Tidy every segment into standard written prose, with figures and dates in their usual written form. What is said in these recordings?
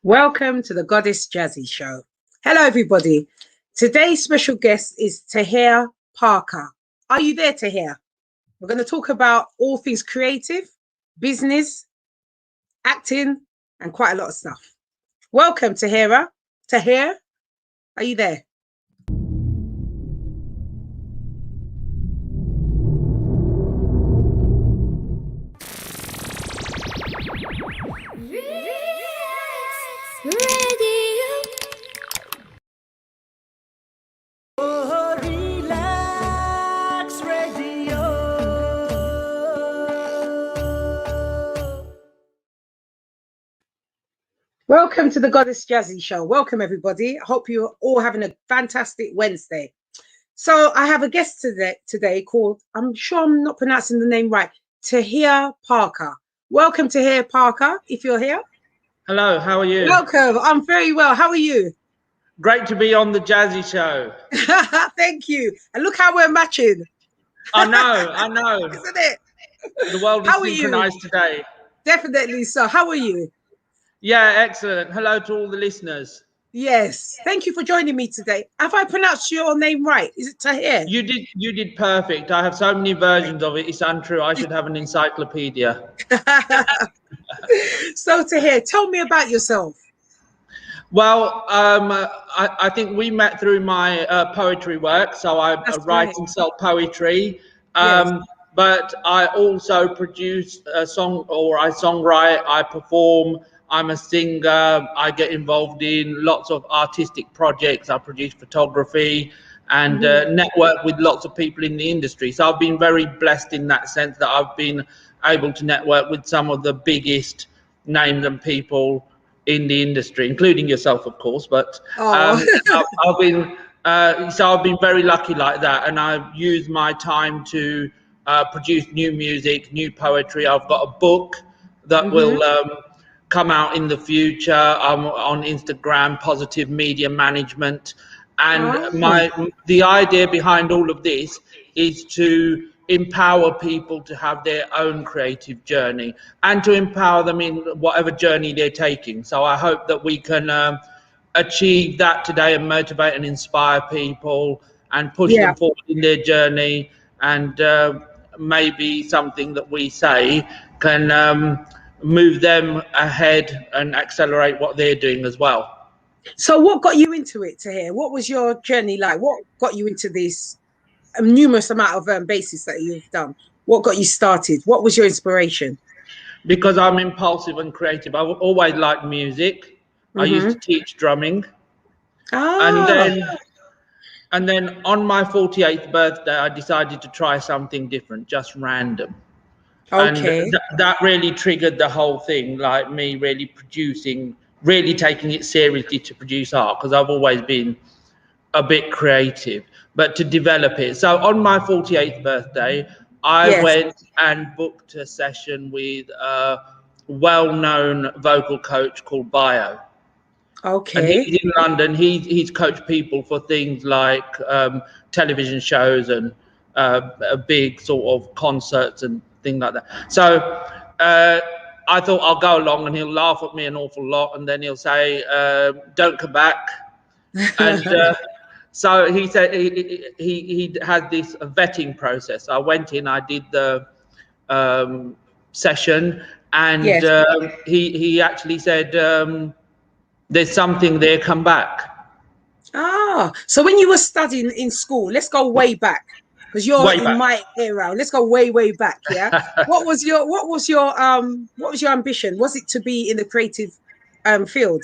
Welcome to the GodessJazzy Show. Hello, everybody. Today's special guest is Tahir Parker. Are you there, Tahir? We're going to talk about all things creative, business, acting, and quite a lot of stuff. Welcome, Tahir. Tahir, are you there? Welcome to the GodessJazzy Show. Welcome, everybody. I hope you're all having a fantastic Wednesday. So I have a guest today called, I'm sure I'm not pronouncing the name right, Tahir Parker. Welcome, Tahir Parker, if you're here. Hello, how are you? Welcome. I'm very well. How are you? Great to be on the Jazzy Show. Thank you. And look how we're matching. I know. Isn't it? The world is synchronized today. Definitely so. How are you? Yeah, excellent. Hello to all the listeners. Yes. Thank you for joining me today. Have I pronounced your name right? Is it Tahir? You did perfect. I have so many versions of it. It's untrue. I should have an encyclopedia. So Tahir, tell me about yourself. Well, I think we met through my poetry work. So I write and sell poetry. Yes. But I also produce a song, or I songwrite, I perform. I'm a singer. I get involved in lots of artistic projects. I produce photography and network with lots of people in the industry. So I've been very blessed in that sense that I've been able to network with some of the biggest names and people in the industry, including yourself, of course. But I've been very lucky like that, and I've used my time to produce new music, new poetry. I've got a book that will come out in the future. I'm on Instagram, Positive Media Management, and the idea behind all of this is to empower people to have their own creative journey and to empower them in whatever journey they're taking. So I hope that we can achieve that today and motivate and inspire people and push them forward in their journey, and maybe something that we say can move them ahead and accelerate what they're doing as well. So what got you into it, Tahir? What was your journey like? What got you into this numerous amount of bases that you've done? What got you started? What was your inspiration? Because I'm impulsive and creative. I've always liked music. I used to teach drumming. And then on my 48th birthday, I decided to try something different, just random. Okay. And that really triggered the whole thing, like me really producing, really taking it seriously to produce art, because I've always been a bit creative, but to develop it. So on my 48th birthday, I went and booked a session with a well-known vocal coach called Bio. Okay. And he's in London. He's coached people for things like television shows and big sort of concerts and things like that. So I thought I'll go along and he'll laugh at me an awful lot, and then he'll say, don't come back. And so he said he had this vetting process. I went in, I did the session, and he actually said, there's something there, come back. So when you were studying in school, let's go way back, because you're in my era. Let's go way back. What was your ambition? Was it to be in the creative field?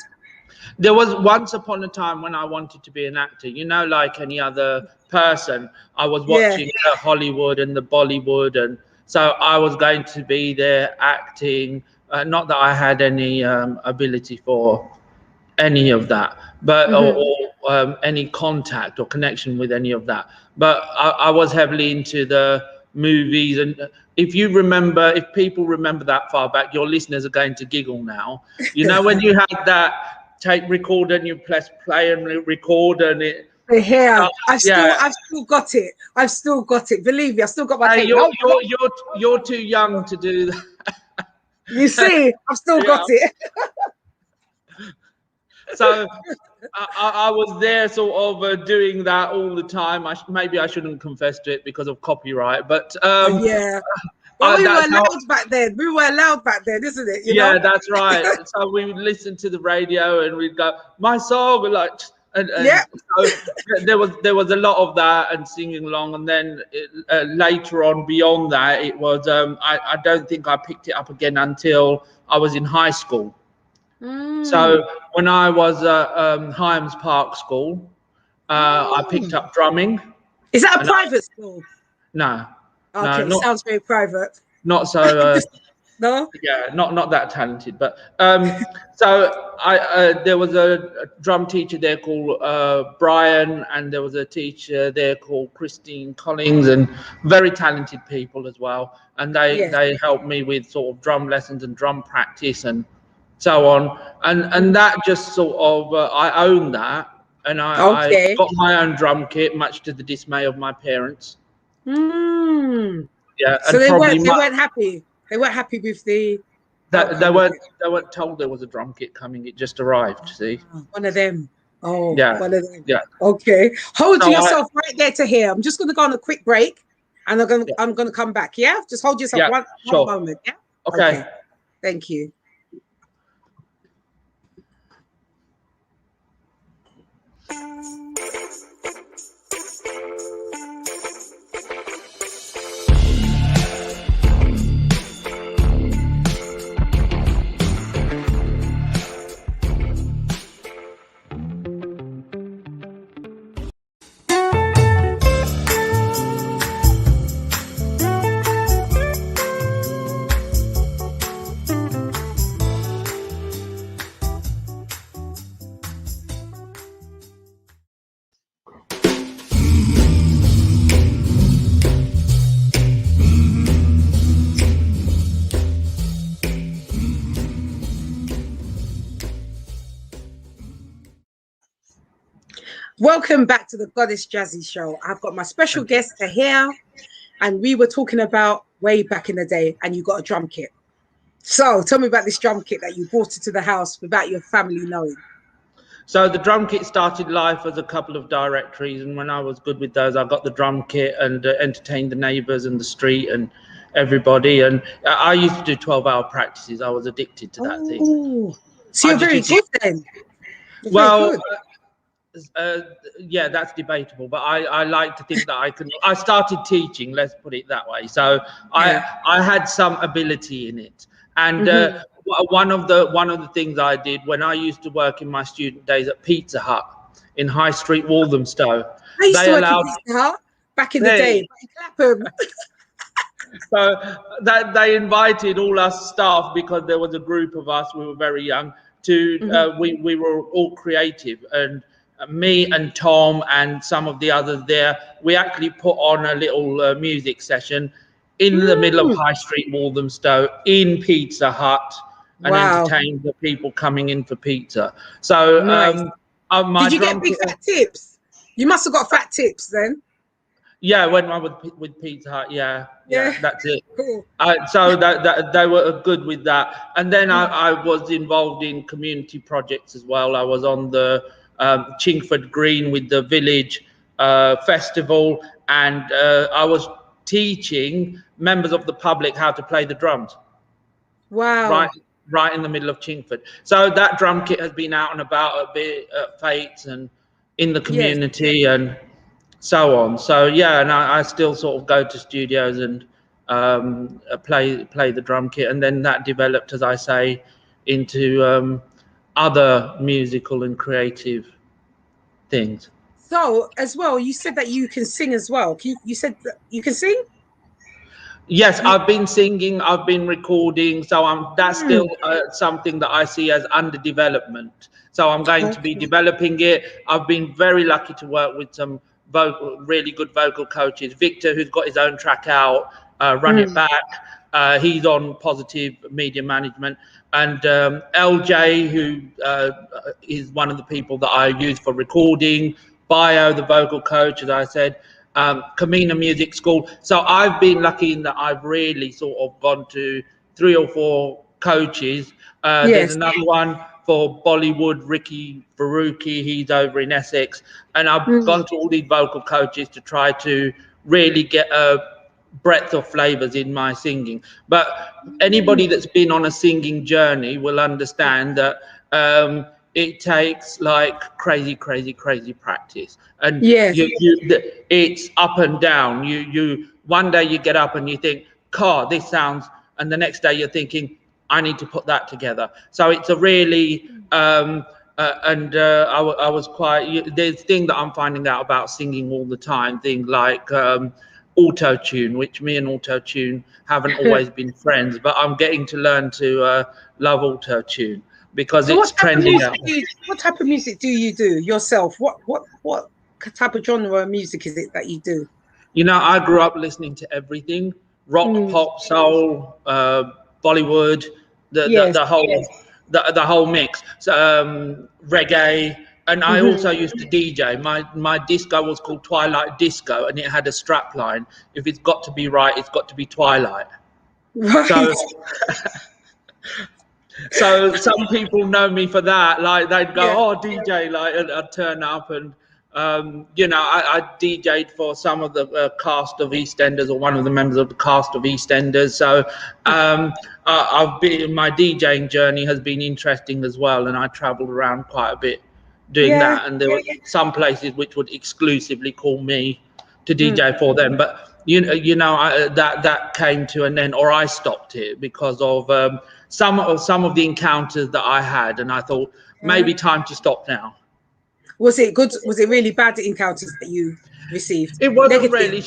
There was once upon a time when I wanted to be an actor, like any other person. I was watching the Hollywood and the Bollywood, and so I was going to be there acting. Not that I had any ability for any of that, but or any contact or connection with any of that. But I was heavily into the movies, and if people remember that far back, your listeners are going to giggle now. When you had that tape recorder and you press play and record, and The hair. I've Yeah. still got it. I've still got it. Believe me, I've still got my tape. You're too young to do that. You see, I've still got it. So I was there sort of doing that all the time. Maybe I shouldn't confess to it because of copyright, but yeah. Well, we were allowed back then. We were allowed back then, isn't it? You know? That's right. So we would listen to the radio and we'd go, my song, like, and so there was a lot of that and singing along. And then later on, beyond that, it was I don't think I picked it up again until I was in high school. So when I was at Hyams Park School, I picked up drumming. Is that a private school? No. Okay, No, sounds very private. Not so. No. Yeah, not that talented, but so there was a drum teacher there called Brian, and there was a teacher there called Christine Collins, and very talented people as well. And they helped me with sort of drum lessons and drum practice and so on. And that just sort of I owned that, and I got my own drum kit, much to the dismay of my parents. Yeah, so they weren't happy. They weren't happy with the. They weren't told there was a drum kit coming. It just arrived. See, one of them. Oh, yeah, one of them. Yeah. Okay, hold yourself right there to hear. I'm just going to go on a quick break, and I'm going to come back. Yeah, just hold yourself one moment. Yeah. Okay. Thank you. Welcome back to the GodessJazzy Show. I've got my special guest Tahir, and we were talking about way back in the day, and you got a drum kit. So tell me about this drum kit that you brought into the house without your family knowing. So the drum kit started life as a couple of directories, and when I was good with those, I got the drum kit and entertained the neighbours and the street and everybody. And I used to do 12-hour practices. I was addicted to that thing. So you're very good then. Well, yeah, that's debatable, but I like to think that I can. I started teaching, let's put it that way. So I had some ability in it, and one of the things I did when I used to work in my student days at Pizza Hut in High Street, Walthamstow. I used to work at Pizza Hut back in the day. So that they invited all us staff, because there was a group of us. We were very young. We were all creative, and me and Tom and some of the others there, we actually put on a little music session in the middle of High Street, Walthamstow, in Pizza Hut, and entertained the people coming in for pizza. So, did you get big fat tips? You must have got fat tips then. Yeah, when I was with Pizza Hut, yeah, that's it. Cool. So that they were good with that, and then I was involved in community projects as well. I was on the Chingford Green with the village festival, and I was teaching members of the public how to play the drums. Wow. Right in the middle of Chingford. So that drum kit has been out and about a bit at Fates and in the community and so on. So yeah, and I still sort of go to studios and play the drum kit, and then that developed, as I say, into other musical and creative things. So as well, you said that you can sing as well. You said that you can sing? Yes, I've been singing, I've been recording, so that's still something that I see as under development. So I'm going to be developing it. I've been very lucky to work with some really good vocal coaches. Victor, who's got his own track out, Run It Back. He's on Positive Media Management. And LJ, who is one of the people that I use for recording, bio, the vocal coach, as I said, Kamina Music School. So I've been lucky in that I've really sort of gone to 3 or 4 coaches. There's Yes. another one for Bollywood, Ricky Faruqi, he's over in Essex. And I've gone to all these vocal coaches to try to really get a breadth of flavors in my singing. But anybody that's been on a singing journey will understand that it takes like crazy practice, and Yes. it's up and down. You one day you get up and you think, God, this sounds, and the next day you're thinking, I need to put that together. So it's a really I was quite, there's thing that I'm finding out about singing all the time, things like auto tune, which me and auto tune haven't always been friends, but I'm getting to learn to love auto tune because So it's trending out. what type of music do you do yourself? What type of genre of music is it that you do? You know, I grew up listening to everything: rock, pop, soul, Bollywood, the whole mix. So, reggae, and I also used to DJ. My disco was called Twilight Disco, and it had a strap line: if it's got to be right, it's got to be Twilight. Right. So some people know me for that. Like they'd go, "Oh, DJ!" Like, and I'd turn up, and you know, I DJ'd for some of the cast of EastEnders, or one of the members of the cast of EastEnders. So I've been, my DJing journey has been interesting as well, and I travelled around quite a bit doing that. And there were some places which would exclusively call me to DJ for them, but you know, that came to an end, or I stopped it because of some of the encounters that I had, and I thought maybe time to stop now. Was it good? Was it really bad encounters that you received? It wasn't really.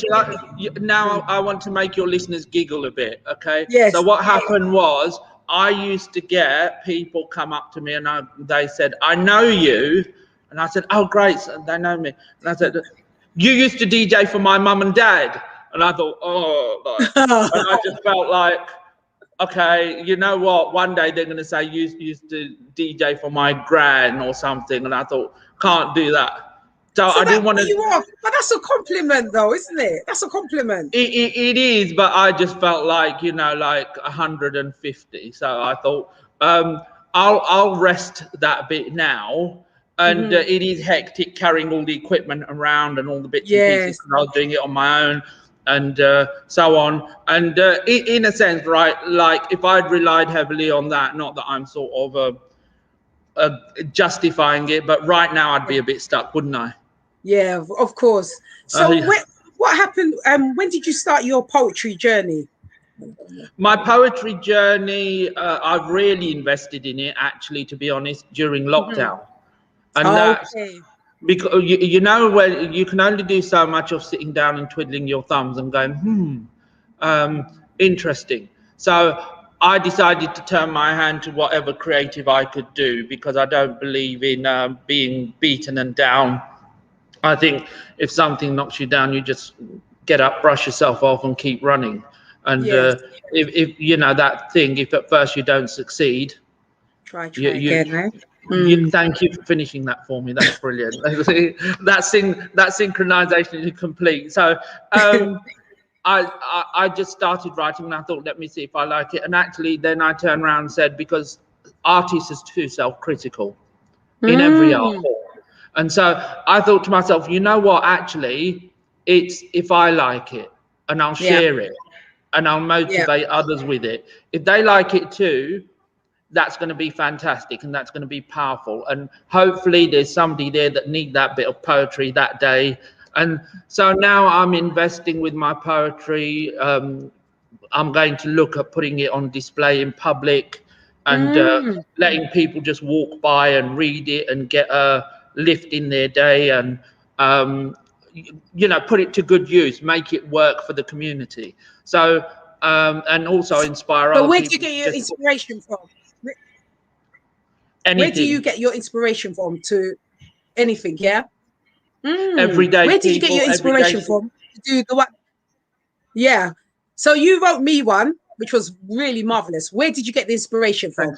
Now I want to make your listeners giggle a bit, okay? Yes. So what happened was I used to get people come up to me and they said, "I know you," and I said, "Oh, great, so they know me." And I said, "You used to DJ for my mum and dad," and I thought, oh, like, and I just felt like, okay, you know what? One day they're going to say you used to DJ for my gran or something, and I thought, can't do that. So I didn't want to. But that's a compliment, though, isn't it? That's a compliment. It is, but I just felt like, you know, like 150. So I thought, I'll rest that bit now. And it is hectic carrying all the equipment around and all the bits and pieces. I was doing it on my own, and so on. And in a sense, right, like if I'd relied heavily on that, not that I'm sort of justifying it, but right now I'd be a bit stuck, wouldn't I? Yeah, of course. So what happened? When did you start your poetry journey? My poetry journey, I've really invested in it, actually, to be honest, during lockdown. And that's because, you know, when you can only do so much of sitting down and twiddling your thumbs and going, interesting. So I decided to turn my hand to whatever creative I could do, because I don't believe in being beaten and down. I think if something knocks you down, you just get up, brush yourself off and keep running. And if you know that thing, if at first you don't succeed, try again, right? Thank you for finishing that for me. That's brilliant. that synchronization is complete. So I just started writing, and I thought, let me see if I like it. And actually then I turned around and said, because artists is too self-critical in every art form. And so I thought to myself, you know what, actually, it's if I like it and I'll share it and I'll motivate others with it. If they like it too, that's going to be fantastic, and that's going to be powerful. And hopefully there's somebody there that need that bit of poetry that day. And so now I'm investing with my poetry. I'm going to look at putting it on display in public and letting people just walk by and read it and get a lift in their day, and you know, put it to good use, make it work for the community. So and also inspire other people. But where do you get your inspiration from? Anything. Where do you get your inspiration from to anything? Everyday. Where did you get your inspiration from to do the what? Yeah. So you wrote me one, which was really marvelous. Where did you get the inspiration from?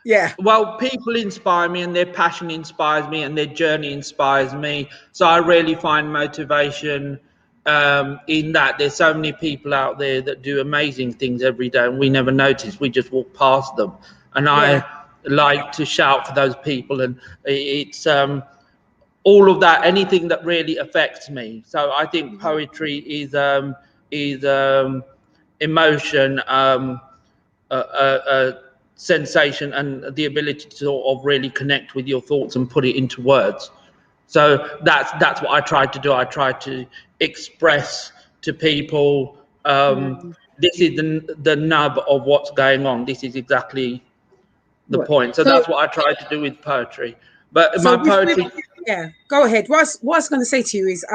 Yeah. Well, people inspire me, and their passion inspires me, and their journey inspires me. So I really find motivation in that. There's so many people out there that do amazing things every day, and we never notice. We just walk past them. And I like to shout for those people, and it's all of that, anything that really affects me. So I think poetry is emotion, sensation, and the ability to sort of really connect with your thoughts and put it into words. So that's what I tried to do. I tried to express to people, this is the nub of what's going on. This is exactly the point. So that's what I tried to do with poetry. But my poetry. Yeah, go ahead. What I was going to say to you is,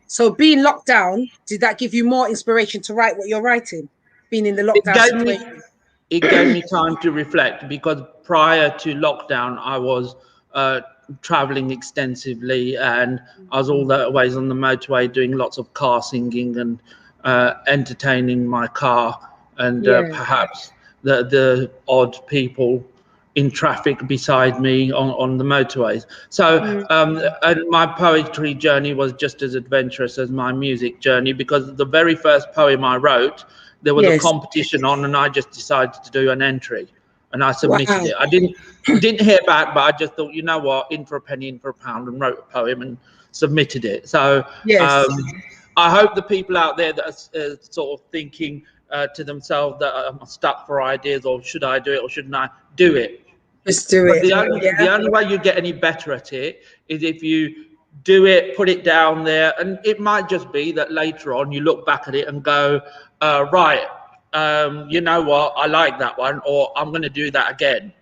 so being locked down, did that give you more inspiration to write what you're writing? Being in the lockdown situation. It gave me time to reflect, because prior to lockdown, I was traveling extensively, and I was always on the motorway doing lots of car singing and entertaining my car, and perhaps the odd people in traffic beside me on the motorways. So and my poetry journey was just as adventurous as my music journey, because the very first poem I wrote, there was a competition on, and I just decided to do an entry, and I submitted it. I didn't hear back, but I just thought, you know what, in for a penny, in for a pound, and wrote a poem and submitted it. So I hope the people out there that are sort of thinking to themselves that I'm stuck for ideas, or should I do it or shouldn't I, do it. Just do it. The only way you get any better at it is if you do it, put it down there, and it might just be that later on you look back at it and go, right, you know what, I like that one, or I'm going to do that again.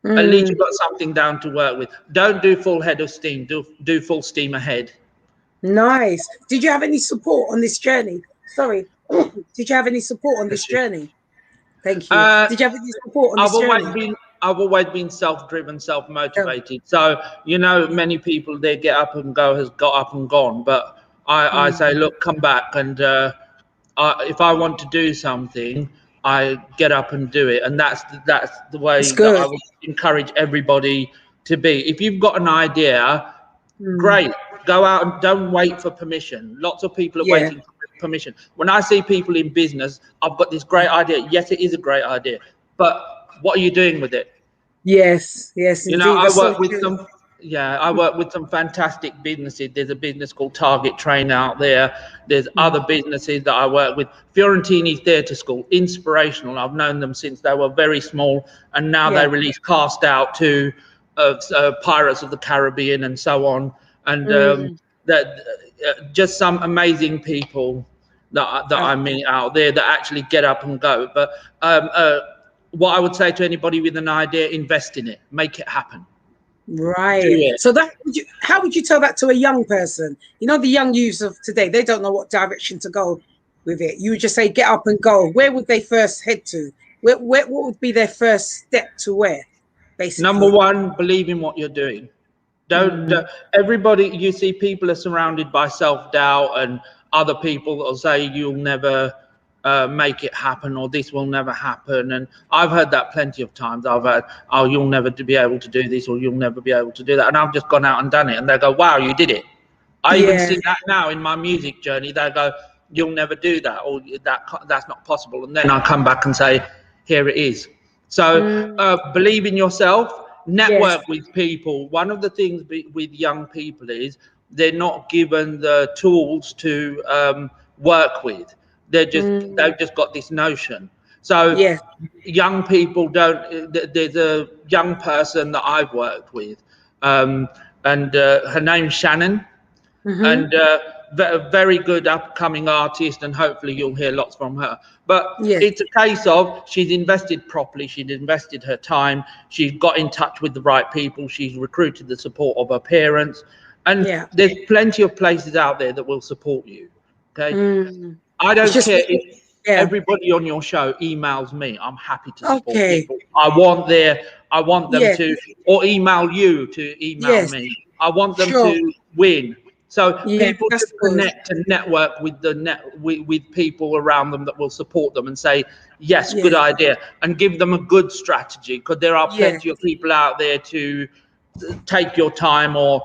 At least you've got something down to work with. Don't do full head of steam, do full steam ahead. Nice. Did you have any support on this journey? Sorry. Did you have any support on this journey? Thank you. Did you have any support on this journey? I've always been self-driven, self-motivated. So, you know, many people, their get up and go has got up and gone. But I say, look, come back. And if I want to do something, I get up and do it. And that's the way that I would encourage everybody to be. If you've got an idea, great. Go out and don't wait for permission. Lots of people are waiting for permission. When I see people in business, I've got this great idea. Yes, it is a great idea. But what are you doing with it? Yes, you know, I work with some fantastic businesses. There's a business called Target Train out there. There's other businesses that I work with. Fiorentini Theatre School, inspirational. I've known them since they were very small, and now they release Cast Out to Pirates of the Caribbean and so on. And just some amazing people that I meet out there that actually get up and go. But what I would say to anybody with an idea, invest in it, make it happen. Right. So how would you tell that to a young person? You know, the young youths of today, they don't know what direction to go with it. You would just say, get up and go. Where would they first head to? What would be their first step to where, basically? Number one, believe in what you're doing. Don't everybody, you see people are surrounded by self-doubt, and other people will say you'll never make it happen, or this will never happen. And I've heard that plenty of times. I've heard, oh, you'll never be able to do this, or you'll never be able to do that. And I've just gone out and done it, and they go, wow, you did it. I even see that now in my music journey. They go, you'll never do that, or that's not possible. And then I come back and say, here it is. So believe in yourself. Network with people. One of the things with young people is they're not given the tools to work with. They've just got this notion. So young people don't. There's a young person that I've worked with, and her name's Shannon, and a very good upcoming artist, and hopefully you'll hear lots from her. But it's a case of she's invested properly, she's invested her time, she's got in touch with the right people, she's recruited the support of her parents, and there's plenty of places out there that will support you. Okay, I don't care if everybody on your show emails me. I'm happy to support people. I want them to, or email you to email me. I want them to win. So Yeah, people that's should good. connect and network with with people around them that will support them and say, yes, good idea, and give them a good strategy, because there are plenty of people out there to take your time or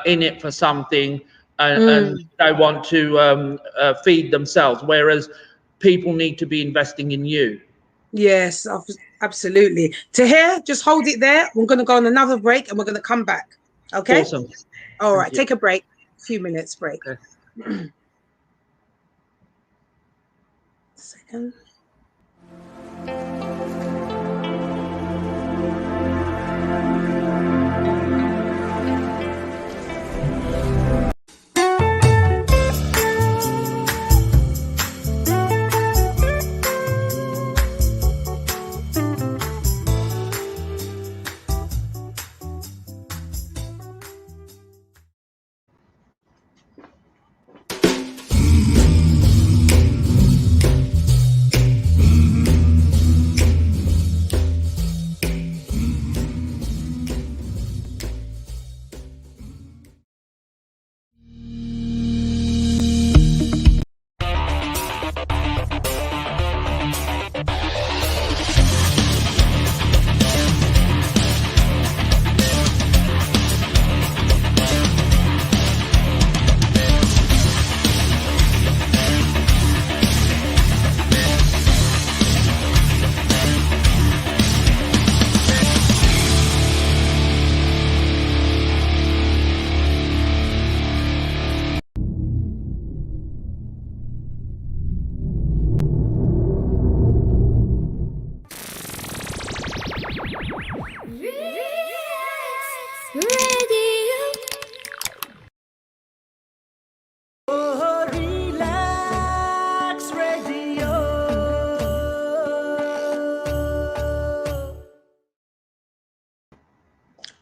in it for something, and they want to feed themselves, whereas people need to be investing in you. Yes, absolutely. Tahir, just hold it there. We're going to go on another break and we're going to come back. Okay? Awesome. All Thank right, you. take a break. A few minutes break. Okay. Second.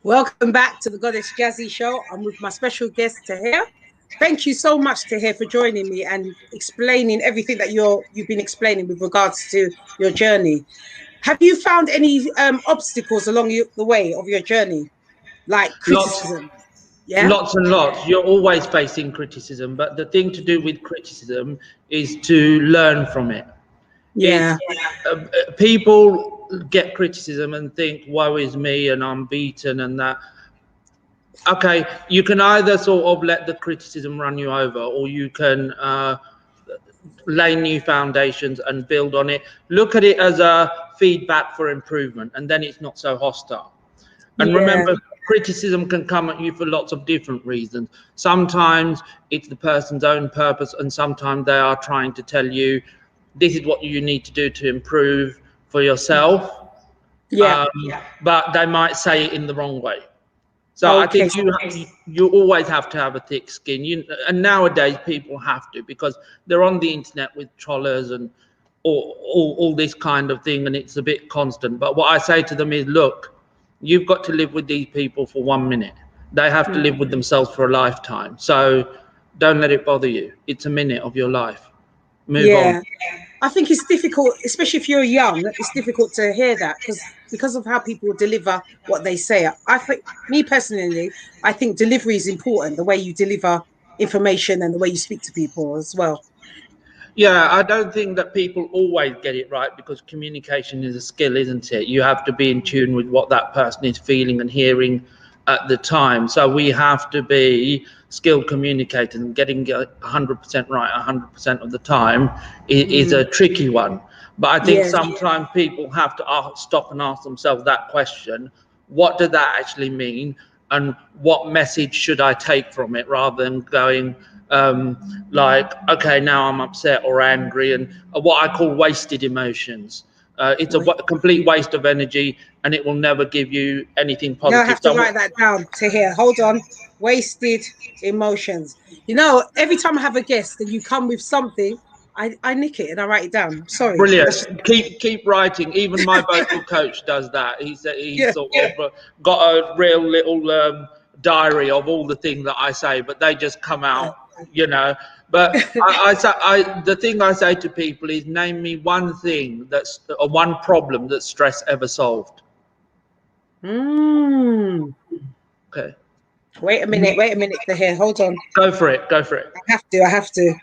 Welcome back to the Goddess Jazzy Show. I'm with my special guest, Tahir. Thank you so much, Tahir, for joining me and explaining everything that you've been explaining with regards to your journey. Have you found any obstacles along the way of your journey, like criticism? Lots and lots. You're always facing criticism, but the thing to do with criticism is to learn from it. People get criticism and think, woe is me and I'm beaten and that. Okay, you can either sort of let the criticism run you over, or you can lay new foundations and build on it. Look at it as a feedback for improvement, and then it's not so hostile. And remember, criticism can come at you for lots of different reasons. Sometimes it's the person's own purpose, and sometimes they are trying to tell you, this is what you need to do to improve for yourself. But they might say it in the wrong way. So I think you always have to have a thick skin. And nowadays people have to, because they're on the internet with trollers and all this kind of thing, and it's a bit constant. But what I say to them is, look, you've got to live with these people for 1 minute. They have to live with themselves for a lifetime. So don't let it bother you. It's a minute of your life. Move on. I think it's difficult, especially if you're young. It's difficult to hear that because of how people deliver what they say. I think, me personally, I think delivery is important. The way you deliver information and the way you speak to people as well. Yeah, I don't think that people always get it right, because communication is a skill, isn't it? You have to be in tune with what that person is feeling and hearing at the time. So we have to be skilled communicators, and getting 100% right 100% of the time is a tricky one. But I think sometimes people have to stop and ask themselves that question: what does that actually mean, and what message should I take from it, rather than going like, okay, now I'm upset or angry, and what I call wasted emotions. It's a complete waste of energy, and it will never give you anything positive. Now I have to write that down to hear. Hold on. Wasted emotions. You know, every time I have a guest and you come with something, I nick it and I write it down. Sorry. Brilliant. Keep writing. Even my vocal coach does that. He's sort of got a real little diary of all the things that I say, but they just come out, But the thing I say to people is, name me one thing one problem that stress ever solved. Okay. Wait a minute, Tahir. Hold on. Go for it. Go for it. I have to.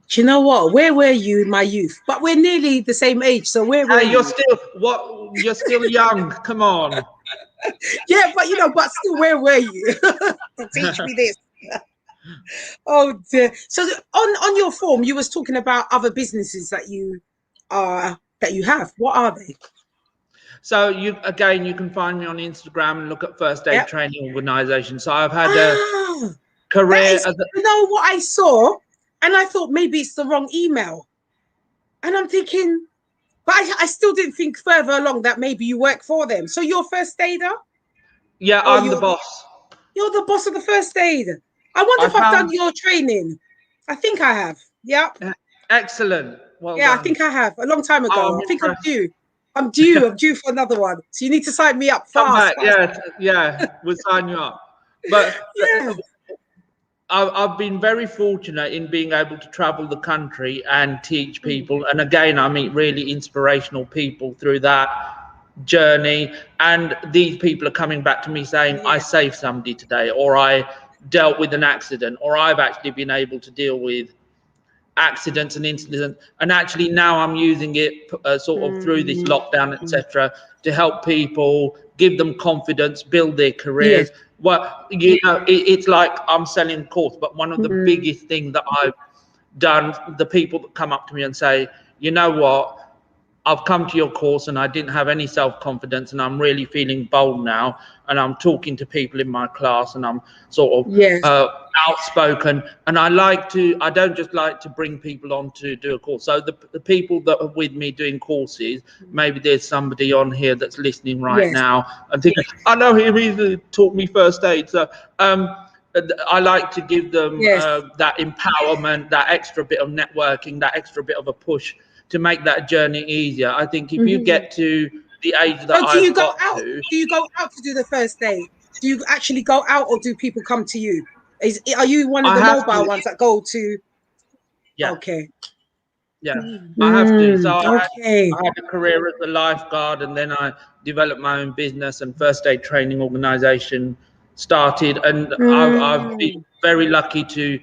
Do you know what? Where were you in my youth? But we're nearly the same age, so where were you? You're still young. Come on. Yeah, but but still, where were you? Teach me this. Oh dear. So on your form, you was talking about other businesses that you have. What are they? So you can find me on Instagram and look at First Aid Training Organisation. So I've had a career. You know what I saw, and I thought maybe it's the wrong email, and I'm thinking, but I still didn't think further along that maybe you work for them. So you're first aider? Yeah, I'm the boss. You're the boss of the first aid. I wonder if I've done your training. I think I have. Yeah. Excellent. Well done. I think I have a long time ago. I think I'm due. I'm due for another one. So you need to sign me up fast. Yeah, we'll sign you up. But I've been very fortunate in being able to travel the country and teach people. And again, I meet really inspirational people through that journey. And these people are coming back to me saying, I saved somebody today, or I dealt with an accident, or I've actually been able to deal with accidents and incidents. And actually now I'm using it sort of through this lockdown, etc., to help people, give them confidence, build their careers. Well, it's like I'm selling a course, but one of the biggest things that I've done, the people that come up to me and say, you know what, I've come to your course and I didn't have any self-confidence, and I'm really feeling bold now, and I'm talking to people in my class, and I'm sort of outspoken. And I don't just like to bring people on to do a course. So the people that are with me doing courses, maybe there's somebody on here that's listening right now and thinking, I know him, he's taught me first aid. So I like to give them that empowerment, that extra bit of networking, that extra bit of a push to make that journey easier. I think if you get to the age that I've got to... Do you go out to do the first aid? Do you actually go out, or do people come to you? Are you one of the mobile ones that go to... Yeah. Okay. Yeah, I have to. So I had a career as a lifeguard, and then I developed my own business, and First Aid Training Organisation started. And I've been very lucky to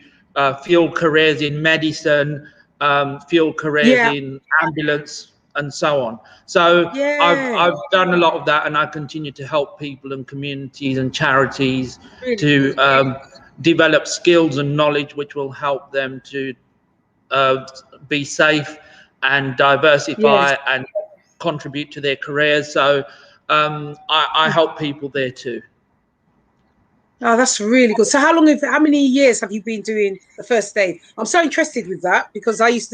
fuel careers in medicine, fuel careers in ambulance, and so on. So I've done a lot of that, and I continue to help people and communities and charities to develop skills and knowledge which will help them to be safe and diversify and contribute to their careers. So I help people there too. Oh, that's really good. So how many years have you been doing the first aid? I'm so interested with that because I was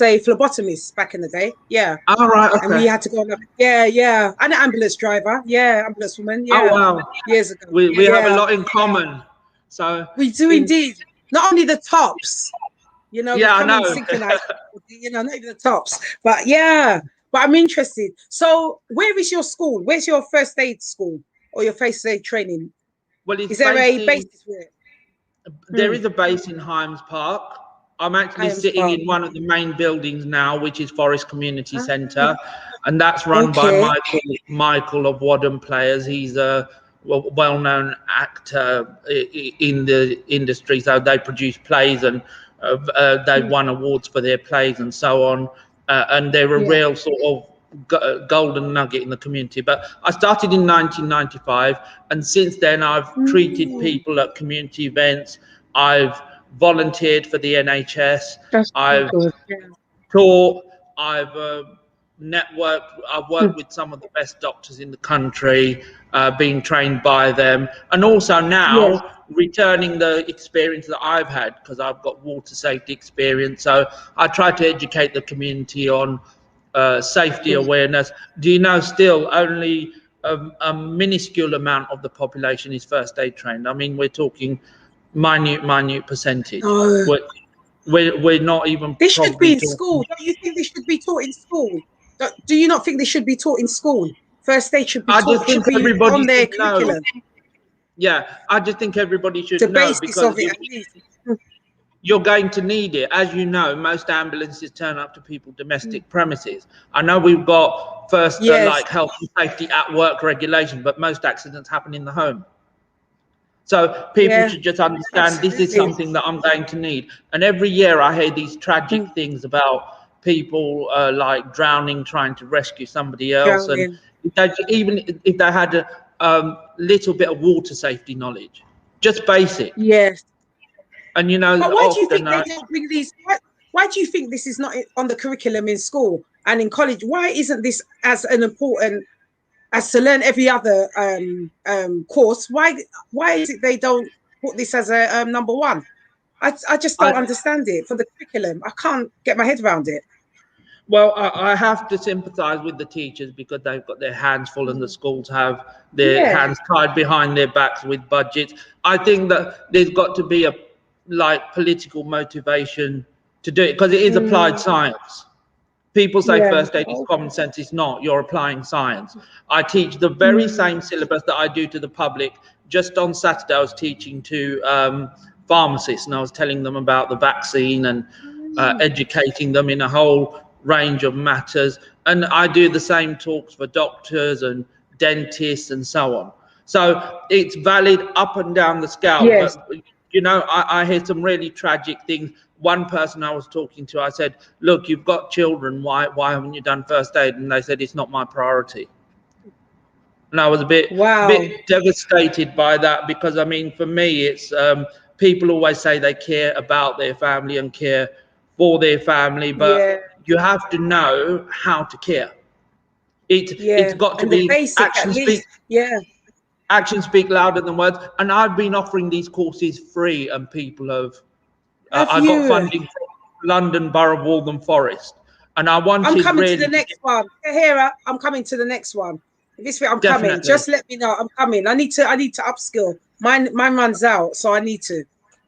a phlebotomist back in the day. Yeah. All right. Okay. And we had to go on and an ambulance driver. Yeah, ambulance woman. Yeah. Oh, wow. Years ago. We have a lot in common. So we do indeed. Not only the tops, I know. Synchronized, not even the tops, but I'm interested. So where is your school? Where's your first aid school or your first aid training? Well, is there a basis for it? There is a base in Hymes Park. I'm actually sitting in one of the main buildings now, which is Forest Community Centre, and that's run by Michael of Wadham Players. He's a well-known actor in the industry, so they produce plays and they've won awards for their plays and so on, and they're a real sort of golden nugget in the community. But I started in 1995, and since then I've treated people at community events. I've volunteered for the NHS. I've taught. I've networked. I've worked with some of the best doctors in the country, being trained by them, and also now returning the experience that I've had, because I've got water safety experience. So I try to educate the community on safety awareness. Do you know still only a minuscule amount of the population is first aid trained? I mean, we're talking minute percentage. We're not even... This should be in school. Don't you think this should be taught in school? Do you not think this should be taught in school? First aid should be taught, should be on their curriculum. Yeah, I just think everybody should know, because of it, at least. you're going to need it. As you know, most ambulances turn up to people domestic premises. I know we've got first like health and safety at work regulation, but most accidents happen in the home. So people should just understand this is something that I'm going to need. And every year I hear these tragic things about people like drowning, trying to rescue somebody else. And even if they had a little bit of water safety knowledge, just basic. Yes. And you know, but why do you think they don't bring these? Why do you think this is not on the curriculum in school and in college? Why isn't this as an important as to learn every other course? Why is it they don't put this as a number one? I just don't understand it for the curriculum. I can't get my head around it. Well, I have to sympathise with the teachers because they've got their hands full and the schools have their hands tied behind their backs with budgets. I think that there's got to be a political motivation to do it because it is applied science. People say first aid is common sense. It's not. You're applying science. I teach the very same syllabus that I do to the public. Just on Saturday, I was teaching to pharmacists and I was telling them about the vaccine and educating them in a whole range of matters. And I do the same talks for doctors and dentists and so on. So it's valid up and down the scale. Yes. But, you know, I hear some really tragic things. One person I was talking to, I said, look, you've got children. Why haven't you done first aid? And they said, it's not my priority. And I was a bit devastated by that because, I mean, for me, it's people always say they care about their family and care for their family, but you have to know how to care. It's got to be actions speak louder than words. And I've been offering these courses free, and people have. I got funding from London Borough of Waltham Forest, and I wanted. I'm coming to the next one. Tahira, I'm coming to the next one. This week I'm coming. Just let me know. I'm coming. I need to upskill. Mine runs out, so I need to.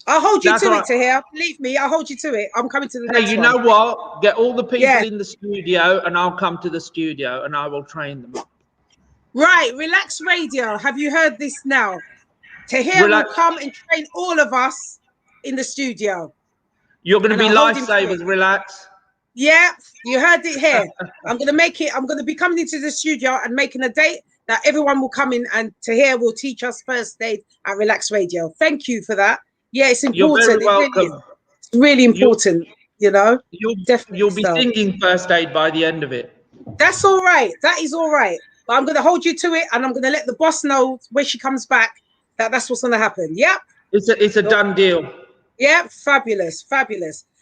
I'll hold you to it, Tahir. Believe me, I'll hold you to it. I'm coming to the next one. Hey, you know what? Get all the people in the studio, and I'll come to the studio, and I will train them up. Right, Relax Radio. Have you heard this now? Tahir will come and train all of us in the studio. You're going to be lifesavers. Relax. Yeah, you heard it here. I'm going to make it. I'm going to be coming into the studio and making a date that everyone will come in, and Tahir will teach us first aid at Relax Radio. Thank you for that. Yeah, it's important. You're very welcome. It's really important. You'll be singing first aid by the end of it. That's all right. That is all right. But I'm going to hold you to it, and I'm going to let the boss know when she comes back that's what's going to happen. Yeah. It's a done deal. Yeah, fabulous.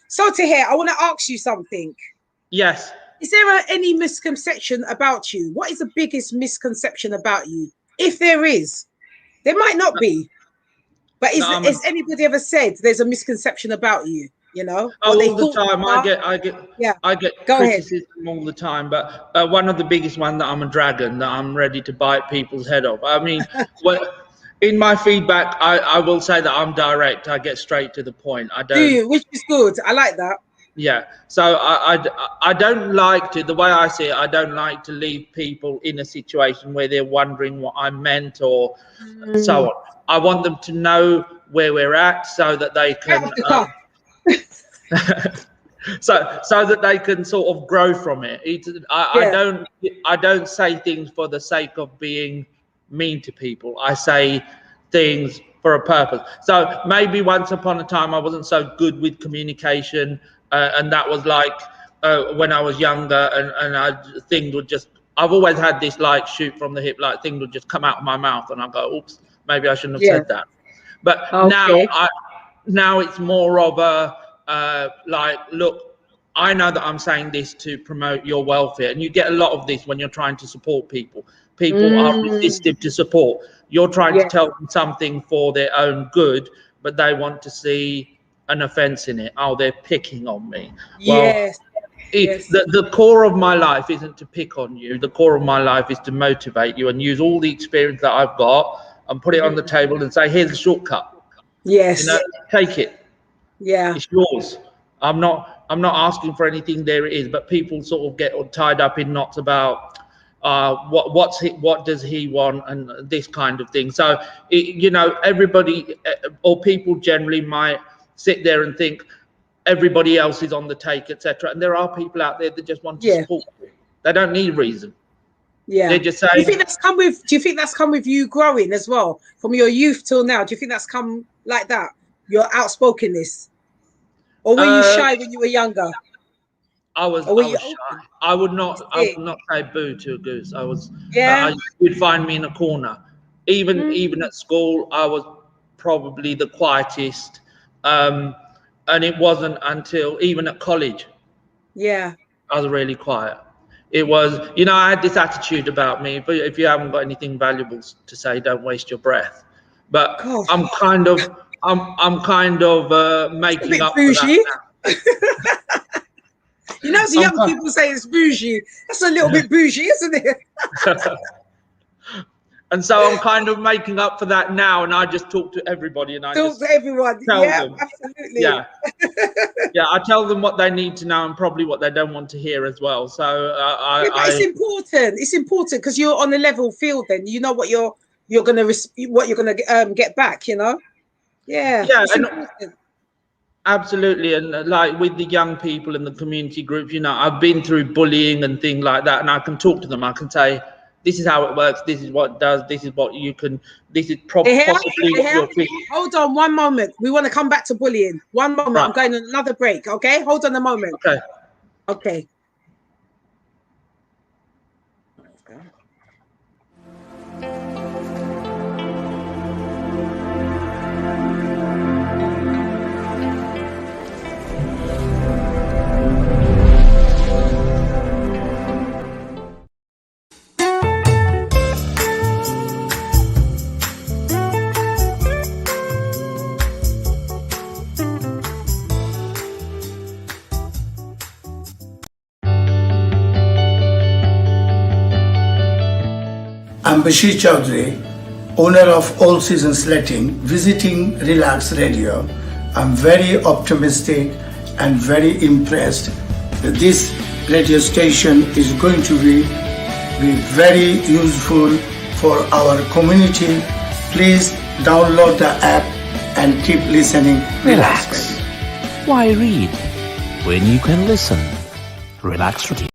So Tahir, I want to ask you something. Yes. Is there any misconception about you? What is the biggest misconception about you? If there is, there might not be. But has anybody ever said there's a misconception about you? All the time. I get criticism all the time. But one of the biggest one that I'm a dragon, that I'm ready to bite people's head off. I mean, in my feedback, I will say that I'm direct. I get straight to the point. I don't. Do you? Which is good. I like that. Yeah. So I don't like to. The way I see it, I don't like to leave people in a situation where they're wondering what I meant or so on. I want them to know where we're at so that they can. So that they can sort of grow from it. I don't say things for the sake of being mean to people. I say things for a purpose. So maybe once upon a time I wasn't so good with communication, and that was like when I was younger, and things would just. I've always had this shoot from the hip, things would just come out of my mouth, and I go, oops, maybe I shouldn't have said that. But now it's more of a. Look, I know that I'm saying this to promote your welfare, and you get a lot of this when you're trying to support people. People are resistive to support. You're trying to tell them something for their own good, but they want to see an offense in it. Oh, they're picking on me. Well, the core of my life isn't to pick on you. The core of my life is to motivate you and use all the experience that I've got and put it on the table and say, here's a shortcut. Yes. Take it. Yeah, it's yours. I'm not asking for anything. There it is. But people sort of get tied up in knots about what does he want and this kind of thing. So everybody or people generally might sit there and think everybody else is on the take, etc. And there are people out there that just want to support you. They don't need reason. Yeah. They just say, do you think that's come with you growing as well from your youth till now? Do you think that's come like that, your outspokenness, or were you shy when you were younger? I was shy. I would not say boo to a goose. I was. You'd find me in a corner. Even at school, I was probably the quietest. And it wasn't until even at college. Yeah. I was really quiet. It was, I had this attitude about me, but if you haven't got anything valuable to say, don't waste your breath. But I'm kind of making up for that now. The young people say it's bougie. That's a little bit bougie, isn't it? And so I'm kind of making up for that now, and I just talk to everybody, and I talk to everyone. Tell them. Absolutely. Yeah, I tell them what they need to know and probably what they don't want to hear as well. So it's important. It's important because you're on a level field. Then you know what you're gonna get back. Yeah. Absolutely, and like with the young people in the community group, I've been through bullying and things like that, and I can talk to them. I can say, this is how it works. This is what it does. This is what you can. This is possibly what you're thinking. Hold on one moment. We want to come back to bullying. One moment. Right. I'm going on another break. Okay, hold on a moment. Okay. I'm Bashir Chaudhry, owner of All Seasons Letting, visiting Relax Radio. I'm very optimistic and very impressed that this radio station is going to be very useful for our community. Please download the app and keep listening. Relax. Why read when you can listen? Relax Radio.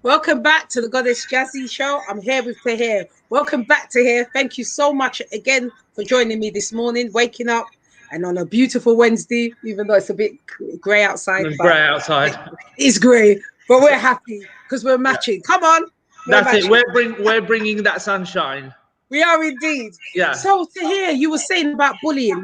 Welcome back to the GodessJazzy Show. I'm here with Tahir. Welcome back, Tahir. Thank you so much again for joining me this morning, waking up and on a beautiful Wednesday, even though it's a bit grey outside. It's grey outside. It's grey, but we're happy because we're matching. Come on. That's it. We're bringing that sunshine. We are indeed. Yeah. So Tahir, you were saying about bullying.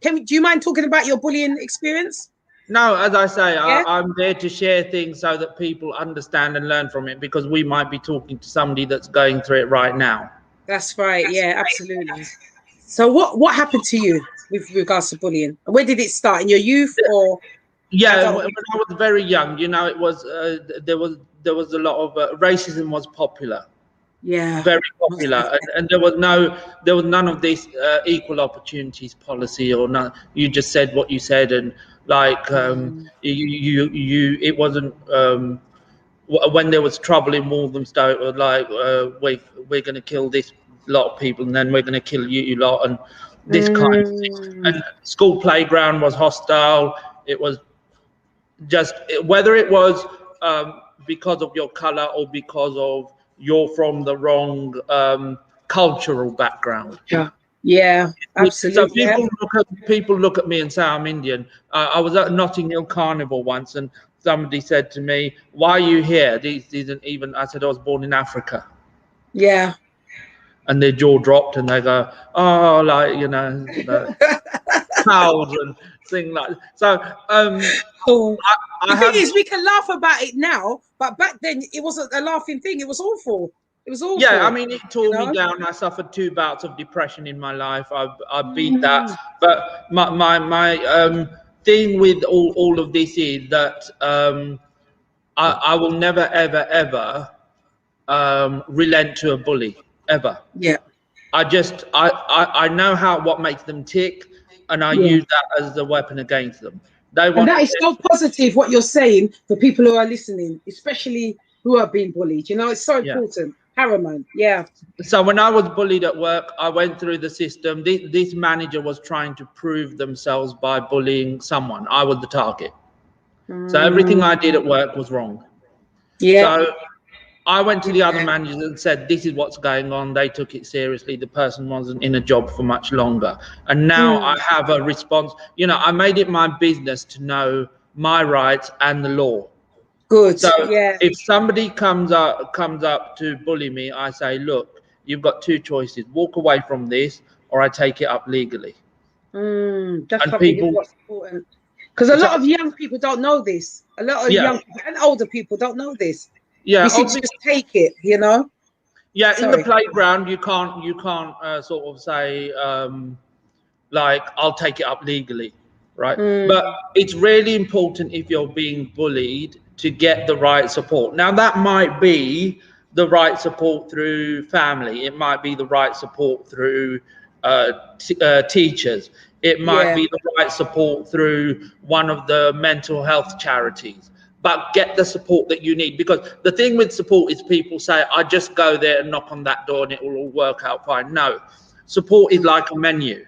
Do you mind talking about your bullying experience? No, as I say, I'm there to share things so that people understand and learn from it, because we might be talking to somebody that's going through it right now. That's right. Yeah, absolutely. So what happened to you with regards to bullying? Where did it start? In your youth or? Yeah, when I was very young, it was there was a lot of racism was popular. Yeah, very popular, and there was none of this equal opportunities policy or none. You just said what you said, and like it wasn't when there was trouble in Walthamstow, it was like we're going to kill this lot of people and then we're going to kill you lot, and this kind of thing. And school playground was hostile. It was just whether it was because of your color or because of you're from the wrong cultural background. Yeah, absolutely. So people look at me and say I'm Indian. I was at Notting Hill Carnival once, and somebody said to me, "Why are you here?" These isn't even. I said I was born in Africa. Yeah. And their jaw dropped, and they go, "Oh, like cows and things like that." So the thing is, we can laugh about it now, but back then it wasn't a laughing thing. It was awful. It was awful. Yeah, I mean, it tore me down. I suffered 2 bouts of depression in my life. I beat that. But my thing with all of this is that I will never, ever, ever relent to a bully, ever. Yeah. I know what makes them tick, and I use that as the weapon against them. And that is so positive what you're saying for people who are listening, especially who are being bullied. You know, it's so important, paramount. Yeah. So when I was bullied at work, I went through the system. This manager was trying to prove themselves by bullying someone. I was the target. So everything I did at work was wrong. Yeah. So I went to the other managers and said, this is what's going on. They took it seriously. The person wasn't in a job for much longer. And now I have a response. You know, I made it my business to know my rights and the law. Good. So if somebody comes up to bully me, I say, look, you've got two choices. Walk away from this, or I take it up legally. That's something what's important. Because a lot of young people don't know this. A lot of young people and older people don't know this. Yeah, we seem to just take it, you know. Yeah, in the playground, you can't sort of say like, I'll take it up legally, right? But it's really important if you're being bullied to get the right support. Now, that might be the right support through family. It might be the right support through teachers. It might be the right support through one of the mental health charities. But get the support that you need, because the thing with support is people say, I just go there and knock on that door and it will all work out fine. No, support is like a menu.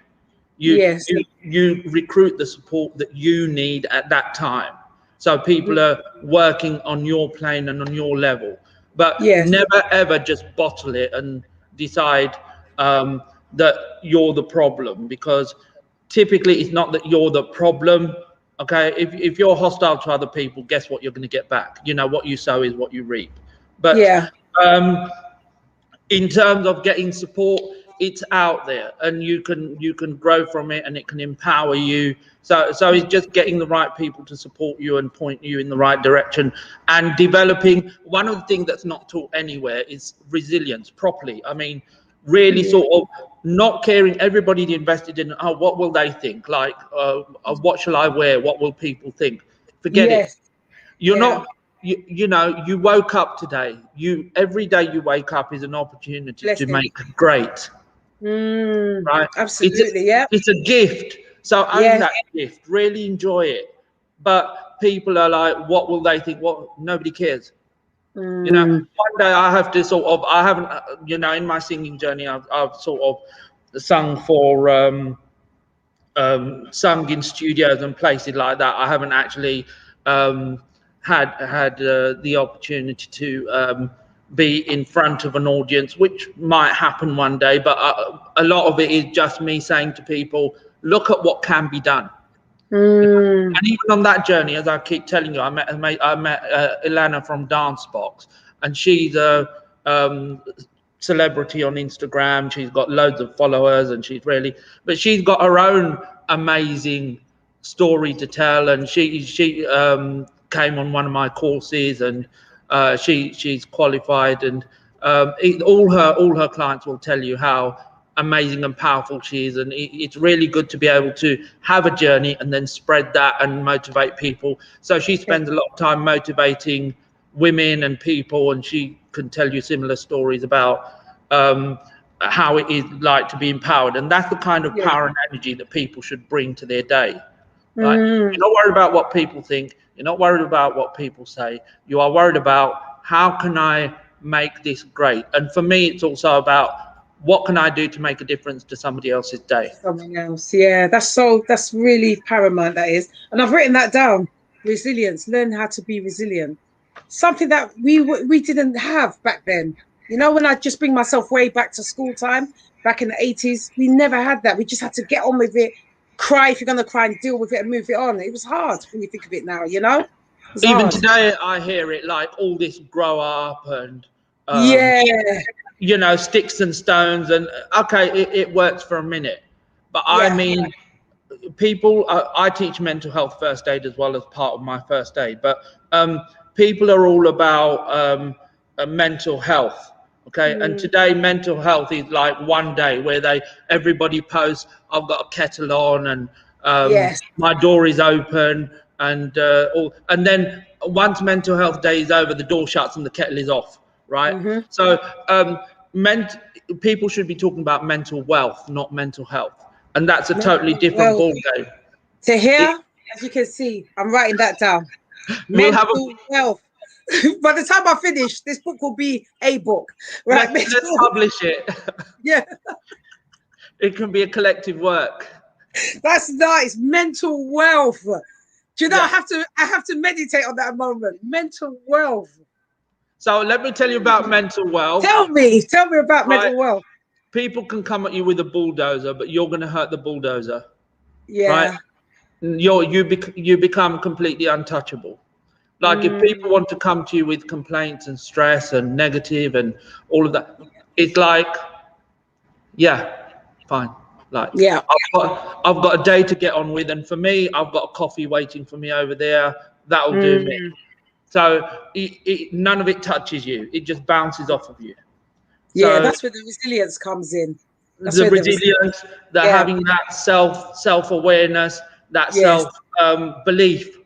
You recruit the support that you need at that time. So people are working on your plane and on your level, but never ever just bottle it and decide that you're the problem, because typically it's not that you're the problem. Okay, if you're hostile to other people, guess what you're going to get back? You know, what you sow is what you reap. But in terms of getting support, it's out there, and you can grow from it, and it can empower you. So it's just getting the right people to support you and point you in the right direction, and developing. One of the things that's not taught anywhere is resilience properly. I mean, really sort of not caring. Everybody invested in, oh, what will they think? Like, what shall I wear? What will people think? Forget it. You're not, you know, you woke up today. Every day you wake up is an opportunity to make great. Right? Absolutely, it's a gift. So own that gift. Really enjoy it. But people are like, what will they think? What? Nobody cares. You know, one day I have to sort of, I haven't, you know, in my singing journey, I've sort of sung for, sung in studios and places like that. I haven't actually had the opportunity to be in front of an audience, which might happen one day. But a lot of it is just me saying to people, look at what can be done. And even on that journey, as I keep telling you, I met Ilana from Dance Box, and she's a celebrity on Instagram. She's got loads of followers, and but she's got her own amazing story to tell. And she came on one of my courses, and she's qualified, and all her clients will tell you how amazing and powerful she is. And it's really good to be able to have a journey and then spread that and motivate people. So she spends a lot of time motivating women and people, and she can tell you similar stories about how it is like to be empowered. And that's the kind of power and energy that people should bring to their day. Right? You're not worried about what people think. You're not worried about what people say. You are worried about, how can I make this great? And for me, it's also about, what can I do to make a difference to somebody else's day? Someone else, that's really paramount, that is. And I've written that down. Resilience, learn how to be resilient. Something that we didn't have back then. You know, when I just bring myself way back to school time, back in the 80s, we never had that. We just had to get on with it, cry if you're going to cry, and deal with it and move it on. It was hard when you think of it now, you know? Even today, I hear it like all this grow up and you know, sticks and stones, and okay, it works for a minute, but I mean, people, I teach mental health first aid as well as part of my first aid, but people are all about mental health, okay? And today mental health is like one day where everybody posts, I've got a kettle on, and my door is open, and then once Mental Health Day is over, the door shuts and the kettle is off, right? So people should be talking about mental wealth, not mental health, and that's a totally different ball game. Tahir, as you can see, I'm writing that down. We'll have Mental wealth. By the time I finish, this book will be a book, right? Let's publish it. Yeah, it can be a collective work. that's nice. Mental wealth. Do you know? Yeah. I have to meditate on that moment. Mental wealth. So let me tell you about mental wealth. Tell me about mental wealth. People can come at you with a bulldozer, but you're going to hurt the bulldozer. Yeah. Right? You become completely untouchable. Like if people want to come to you with complaints and stress and negative and all of that, it's like, yeah, fine. Like, yeah, I've got a day to get on with, and for me, I've got a coffee waiting for me over there. That'll do me. So none of it touches you. It just bounces off of you. Yeah, so that's where the resilience comes in. That's the resilience, having that self-awareness, that self-belief.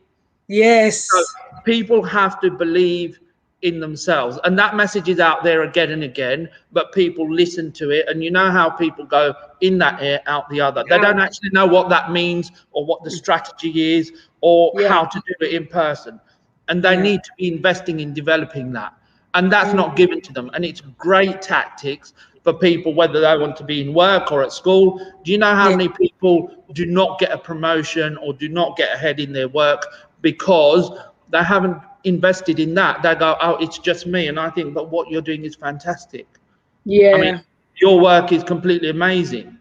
Yes. So people have to believe in themselves, and that message is out there again and again, but people listen to it, and you know how people go in that ear, out the other. They don't actually know what that means or what the strategy is or how to do it in person, and they need to be investing in developing that, and that's not given to them. And it's great tactics for people, whether they want to be in work or at school. Do you know how many people do not get a promotion or do not get ahead in their work because they haven't invested in that? They go, oh, it's just me. And I think, but what you're doing is fantastic. Yeah. I mean, your work is completely amazing.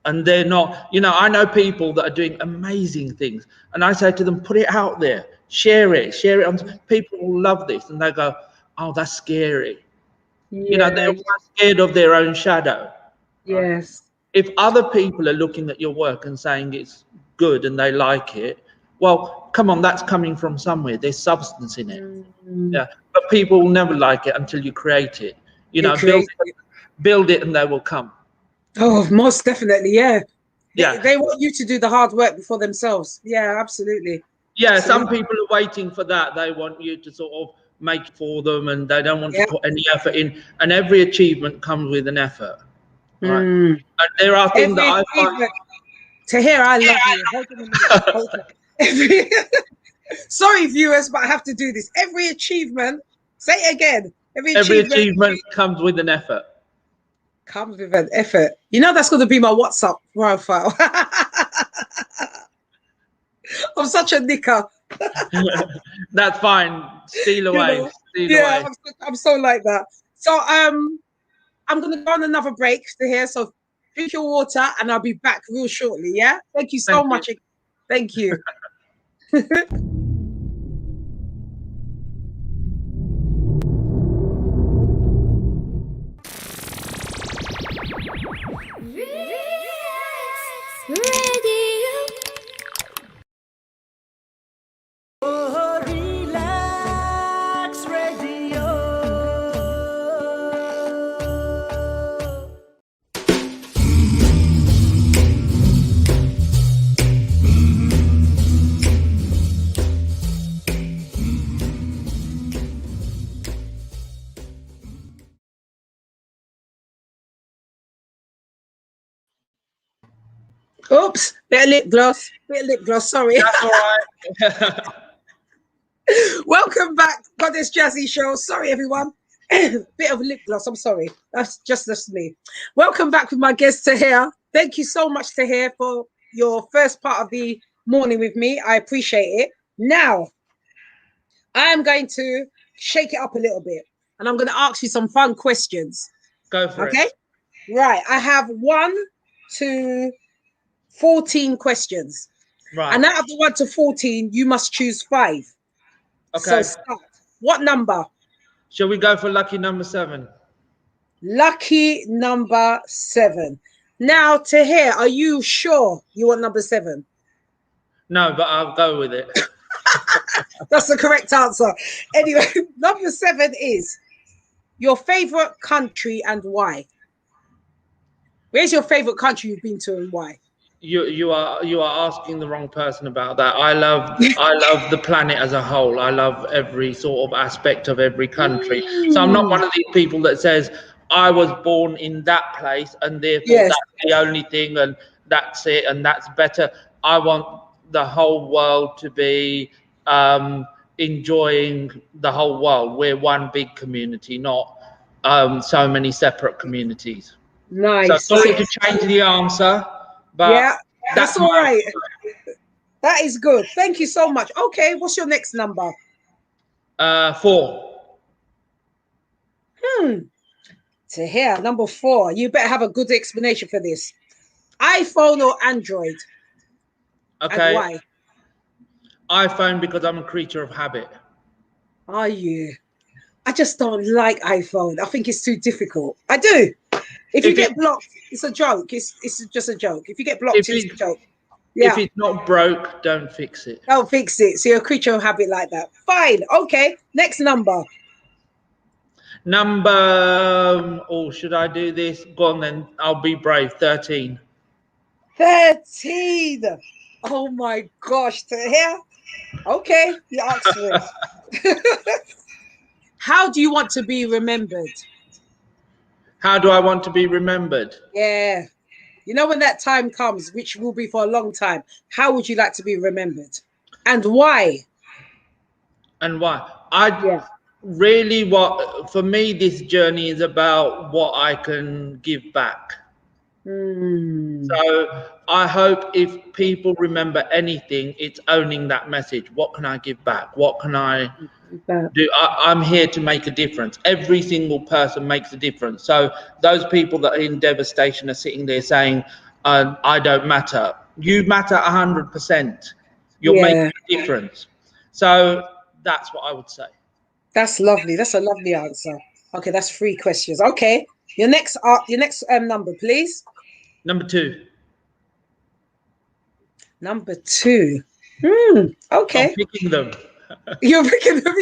And they're not, you know, I know people that are doing amazing things. And I say to them, put it out there, share it on, people will love this. And they go, oh, that's scary. You know, they're scared of their own shadow. Right? Yes. If other people are looking at your work and saying it's good and they like it, well, come on, that's coming from somewhere. There's substance in it. Yeah, but people will never like it until you create it. You know, build it and they will come. Oh, most definitely, yeah. They want you to do the hard work before themselves. Yeah, absolutely. Yeah, absolutely. Some people are waiting for that. They want you to sort of make it for them, and they don't want to put any effort in. And every achievement comes with an effort. Right? And there are things that I find. Tahir, I love you. Hold on a minute. Sorry, viewers, but I have to do this. Every achievement, say it again. Every achievement comes with an effort. Comes with an effort. You know, that's going to be my WhatsApp profile. I'm such a knicker. That's fine. Steal away. Steal away. I'm so like that. So I'm going to go on another break to here. So drink your water, and I'll be back real shortly. Yeah. Thank you so much. Thank you. Oops, bit of lip gloss. Sorry. That's all right. Welcome back, GodessJazzy Show. Sorry, everyone. Bit of lip gloss. I'm sorry. That's just me. Welcome back with my guest Tahir. Thank you so much, Tahir, for your first part of the morning with me. I appreciate it. Now, I am going to shake it up a little bit, and I'm going to ask you some fun questions. Go for it. Okay. Right. I have 1 to 14 questions. Right. And out of the 1 to 14, you must choose 5. Okay. So start. What number? Shall we go for lucky number 7? Lucky number 7. Now, Tahir, are you sure you want number 7? No, but I'll go with it. That's the correct answer. Anyway, number 7 is your favorite country and why. Where's your favorite country you've been to and why? You are asking the wrong person about that. I love the planet as a whole. I love every sort of aspect of every country. So I'm not one of these people that says I was born in that place and therefore Yes. that's the only thing and that's it and that's better. I want the whole world to be enjoying the whole world. We're one big community, not so many separate communities. Nice. So sorry to change the answer, but Yeah, that's all my right. That is good. Thank you so much. Okay, what's your next number? 4. To hear number 4. You better have a good explanation for this. iPhone or Android? Okay. And why? iPhone, because I'm a creature of habit. Are you? I just don't like iPhone. I think it's too difficult. I do. If you get blocked, it's a joke. It's just a joke. If you get blocked, it's a joke. Yeah. If it's not broke, don't fix it. Don't fix it. So you're a creature of habit like that. Fine. Okay. Next number. Oh, should I do this? Go on then. I'll be brave. 13. 13. Oh my gosh. To hear? Okay. You asked for it. How do you want to be remembered? How do I want to be remembered? Yeah. You know, when that time comes, which will be for a long time, how would you like to be remembered? And why? And why? Really, for me, this journey is about what I can give back. So I hope if people remember anything, it's owning that message. What can I give back? What can I do? I'm here to make a difference. Every single person makes a difference. So those people that are in devastation are sitting there saying, I don't matter. You matter 100%. You're making a difference. So that's what I would say. That's lovely. That's a lovely answer. Okay, that's 3 questions. Okay, your next number, please. Number 2. Number 2. Okay. I'm picking them. You're picking them.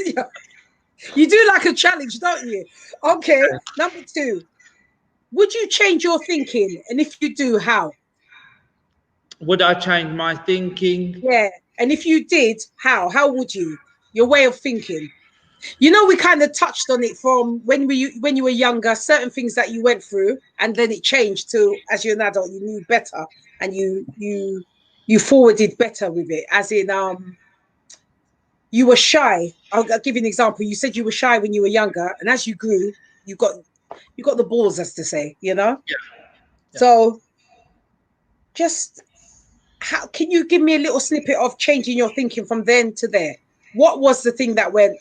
You do like a challenge, don't you? Okay. Number 2. Would you change your thinking? And if you do, how? Would I change my thinking? Yeah. And if you did, how? How would you? Your way of thinking. You know, we kind of touched on it from when you were younger, certain things that you went through, and then it changed to, as you're an adult, you knew better and you forwarded better with it. As in, you were shy. I'll give you an example. You said you were shy when you were younger, and as you grew, you got the balls, as to say, you know? Yeah. So just how can you give me a little snippet of changing your thinking from then to there? What was the thing that went,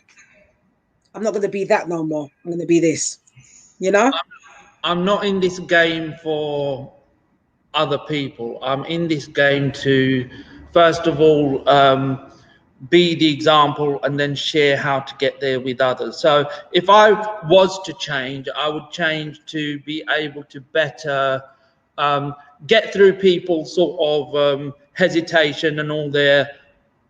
I'm not going to be that no more. I'm going to be this, you know? I'm not in this game for other people. I'm in this game to, first of all, be the example and then share how to get there with others. So if I was to change, I would change to be able to better get through people's sort of hesitation and all their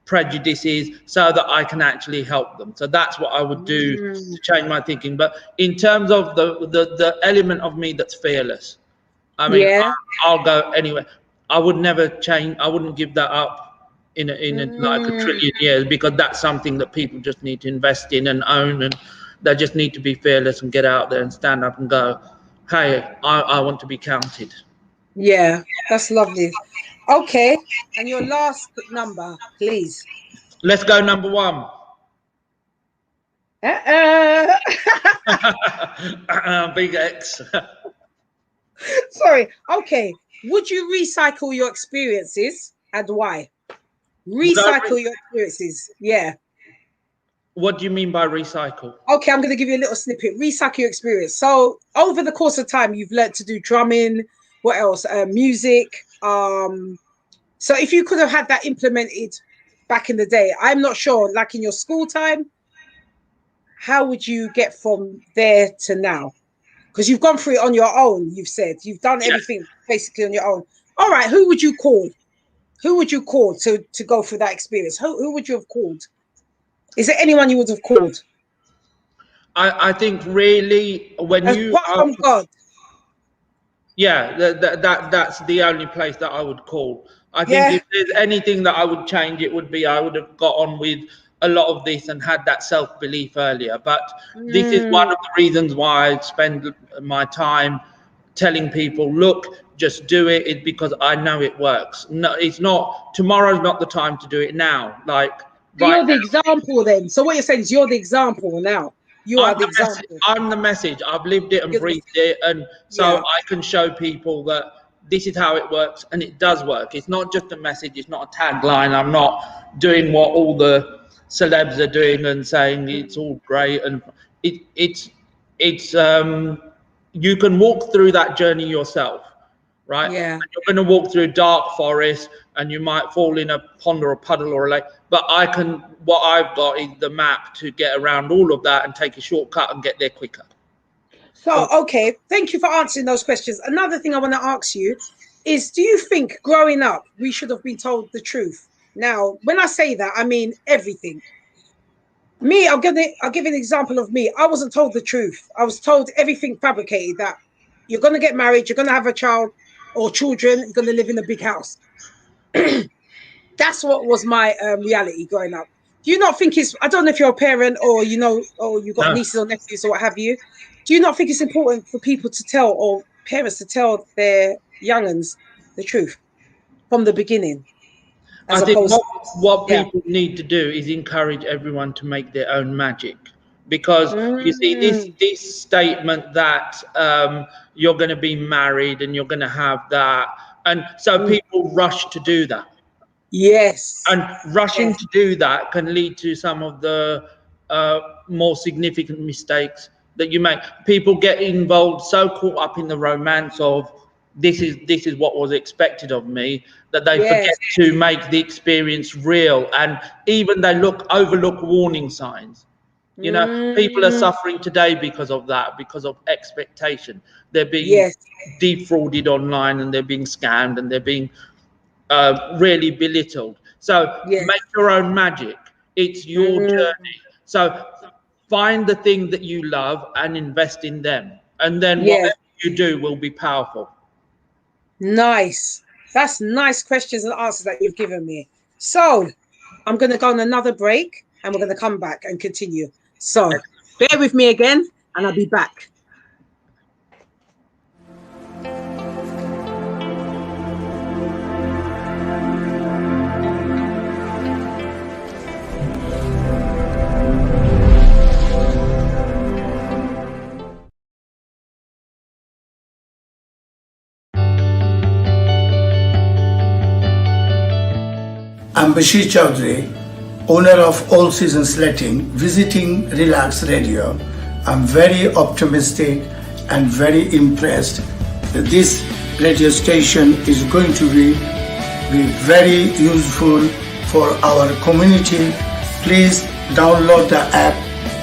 prejudices so that I can actually help them. So that's what I would do to change my thinking. But in terms of the element of me that's fearless, I mean, I'll go anywhere. I would never change. I wouldn't give that up in like a trillion years, because that's something that people just need to invest in and own, and they just need to be fearless and get out there and stand up and go, hey, I want to be counted. Yeah, that's lovely. Okay, and your last number, please. Let's go number 1. Big X. Sorry. Okay. Would you recycle your experiences, and why? Recycle your experiences. Yeah. What do you mean by recycle? Okay, I'm going to give you a little snippet. Recycle your experience. So over the course of time, you've learned to do drumming. What else? Music. So if you could have had that implemented back in the day, I'm not sure, like in your school time, how would you get from there to now? Because you've gone through it on your own, you've said. You've done everything basically on your own. All right, who would you call? Who would you call to go through that experience? Who would you have called? Is there anyone you would have called? I think really when you... Apart from God. Yeah, that's the only place that I would call. I think Yeah. if there's anything that I would change, it would be I would have got on with a lot of this and had that self-belief earlier. But this is one of the reasons why I spend my time telling people, look, just do it. It's because I know it works. No, it's not, tomorrow's not the time to do it now. Like, So right you're the now. example then. So what you're saying is you're the example now. You are the example. I'm the message. I've lived it and You're the breathed it, and so Yeah. I can show people that this is how it works, and it does work. It's not just a message. It's not a tagline. I'm not doing what all the celebs are doing and saying it's all great. And it's you can walk through that journey yourself, right? Yeah. And you're going to walk through dark forest, and you might fall in a pond or a puddle or a lake. But what I've got is the map to get around all of that and take a shortcut and get there quicker. So, okay, thank you for answering those questions. Another thing I want to ask you is, do you think growing up, we should have been told the truth? Now, when I say that, I mean everything. Me, I'll give an example of me. I wasn't told the truth. I was told everything fabricated, that you're going to get married, you're going to have a child or children, you're going to live in a big house. That's what was my reality growing up. Do you not think I don't know if you're a parent or, or you've got nieces or nephews or what have you. Do you not think it's important for people to tell, or parents to tell their young'uns the truth from the beginning? I think what people need to do is encourage everyone to make their own magic, because you see this statement that you're going to be married and you're going to have that, and so people rush to do that. Yes. And rushing to do that can lead to some of the more significant mistakes that you make. People get involved, so caught up in the romance of this is what was expected of me, that they forget to make the experience real, and even they overlook warning signs. You know, people are suffering today because of that, because of expectation. They're being defrauded online, and they're being scammed, and they're being really belittled. So make your own magic. It's your journey. So find the thing that you love and invest in them, and then whatever you do will be powerful. Nice. That's nice questions and answers that you've given me. So I'm going to go on another break, and we're going to come back and continue. So bear with me again, and I'll be back. I'm Bashir Chaudhry, owner of All Seasons Letting, visiting Relax Radio. I'm very optimistic and very impressed that this radio station is going to be very useful for our community. Please download the app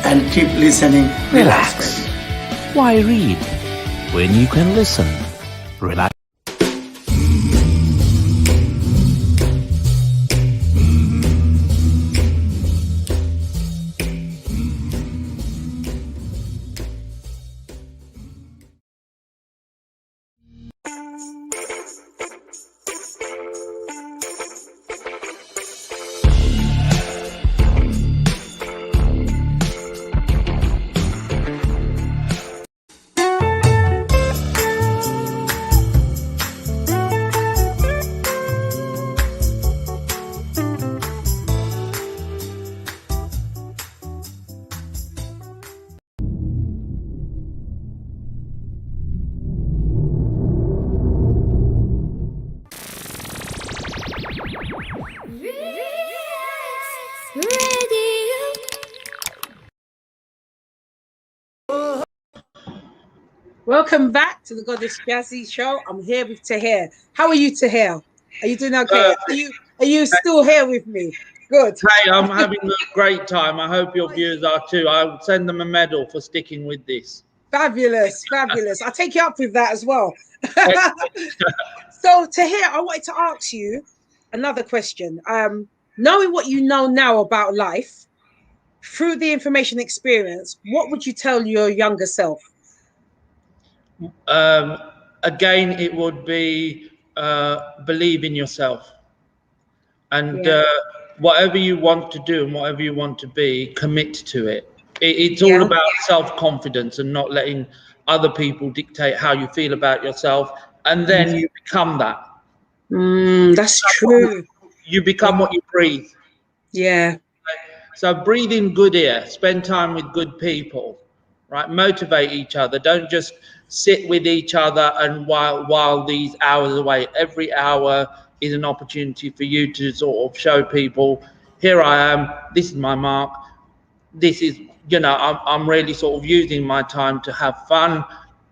and keep listening. Relax. Why read when you can listen? Relax. Welcome back to the GodessJazzy Show. I'm here with Tahir. How are you, Tahir? Are you doing okay? Are you still here with me? Good. Hey, I'm having a great time. I hope your viewers are too. I'll send them a medal for sticking with this. Fabulous, fabulous. I'll take you up with that as well. So, Tahir, I wanted to ask you another question. Knowing what you know now about life, through the information experience, what would you tell your younger self? again, it would be believe in yourself, and whatever you want to do and whatever you want to be, commit to it. It's all about self-confidence and not letting other people dictate how you feel about yourself, and then you become that. That's true. You become what you breathe. Yeah. So breathe in good air, spend time with good people, right? Motivate each other. Don't just sit with each other and while these hours away. Every hour is an opportunity for you to sort of show people, here I am, this is my mark. This is, I'm really sort of using my time to have fun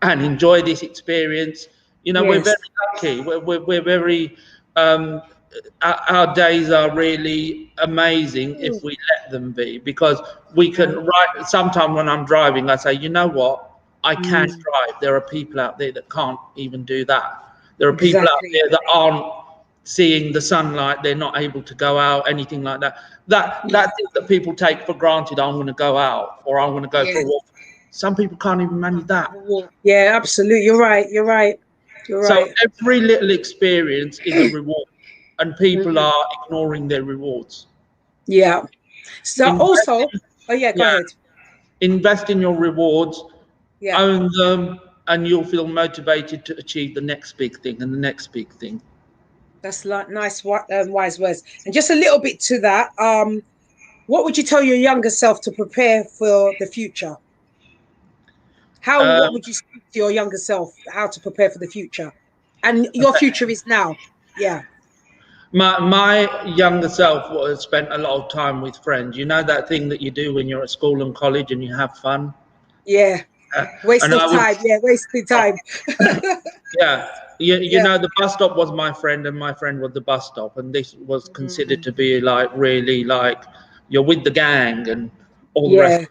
and enjoy this experience. We're very lucky. We're very, our days are really amazing if we let them be, because we can sometime when I'm driving, I say, you know what? I can drive. There are people out there that can't even do that. There are people out there that aren't seeing the sunlight, they're not able to go out, anything like that. That thing that people take for granted, I'm going to go out or I'm going to go for a walk. Some people can't even manage that. Yeah, absolutely. You're right. So every little experience is a reward, and people are ignoring their rewards. Yeah. So go ahead. Invest in your rewards, own them, and you'll feel motivated to achieve the next big thing and the next big thing. That's like nice, wise words. And just a little bit to that, what would you tell your younger self to prepare for the future? What would you speak to your younger self, how to prepare for the future? And your future is now. Yeah. My younger self spent a lot of time with friends. You know that thing that you do when you're at school and college and you have fun? Yeah. Wasting time. Wasting time. Yeah. You know, the bus stop was my friend and my friend was the bus stop. And this was considered to be like really like you're with the gang and all the rest of it.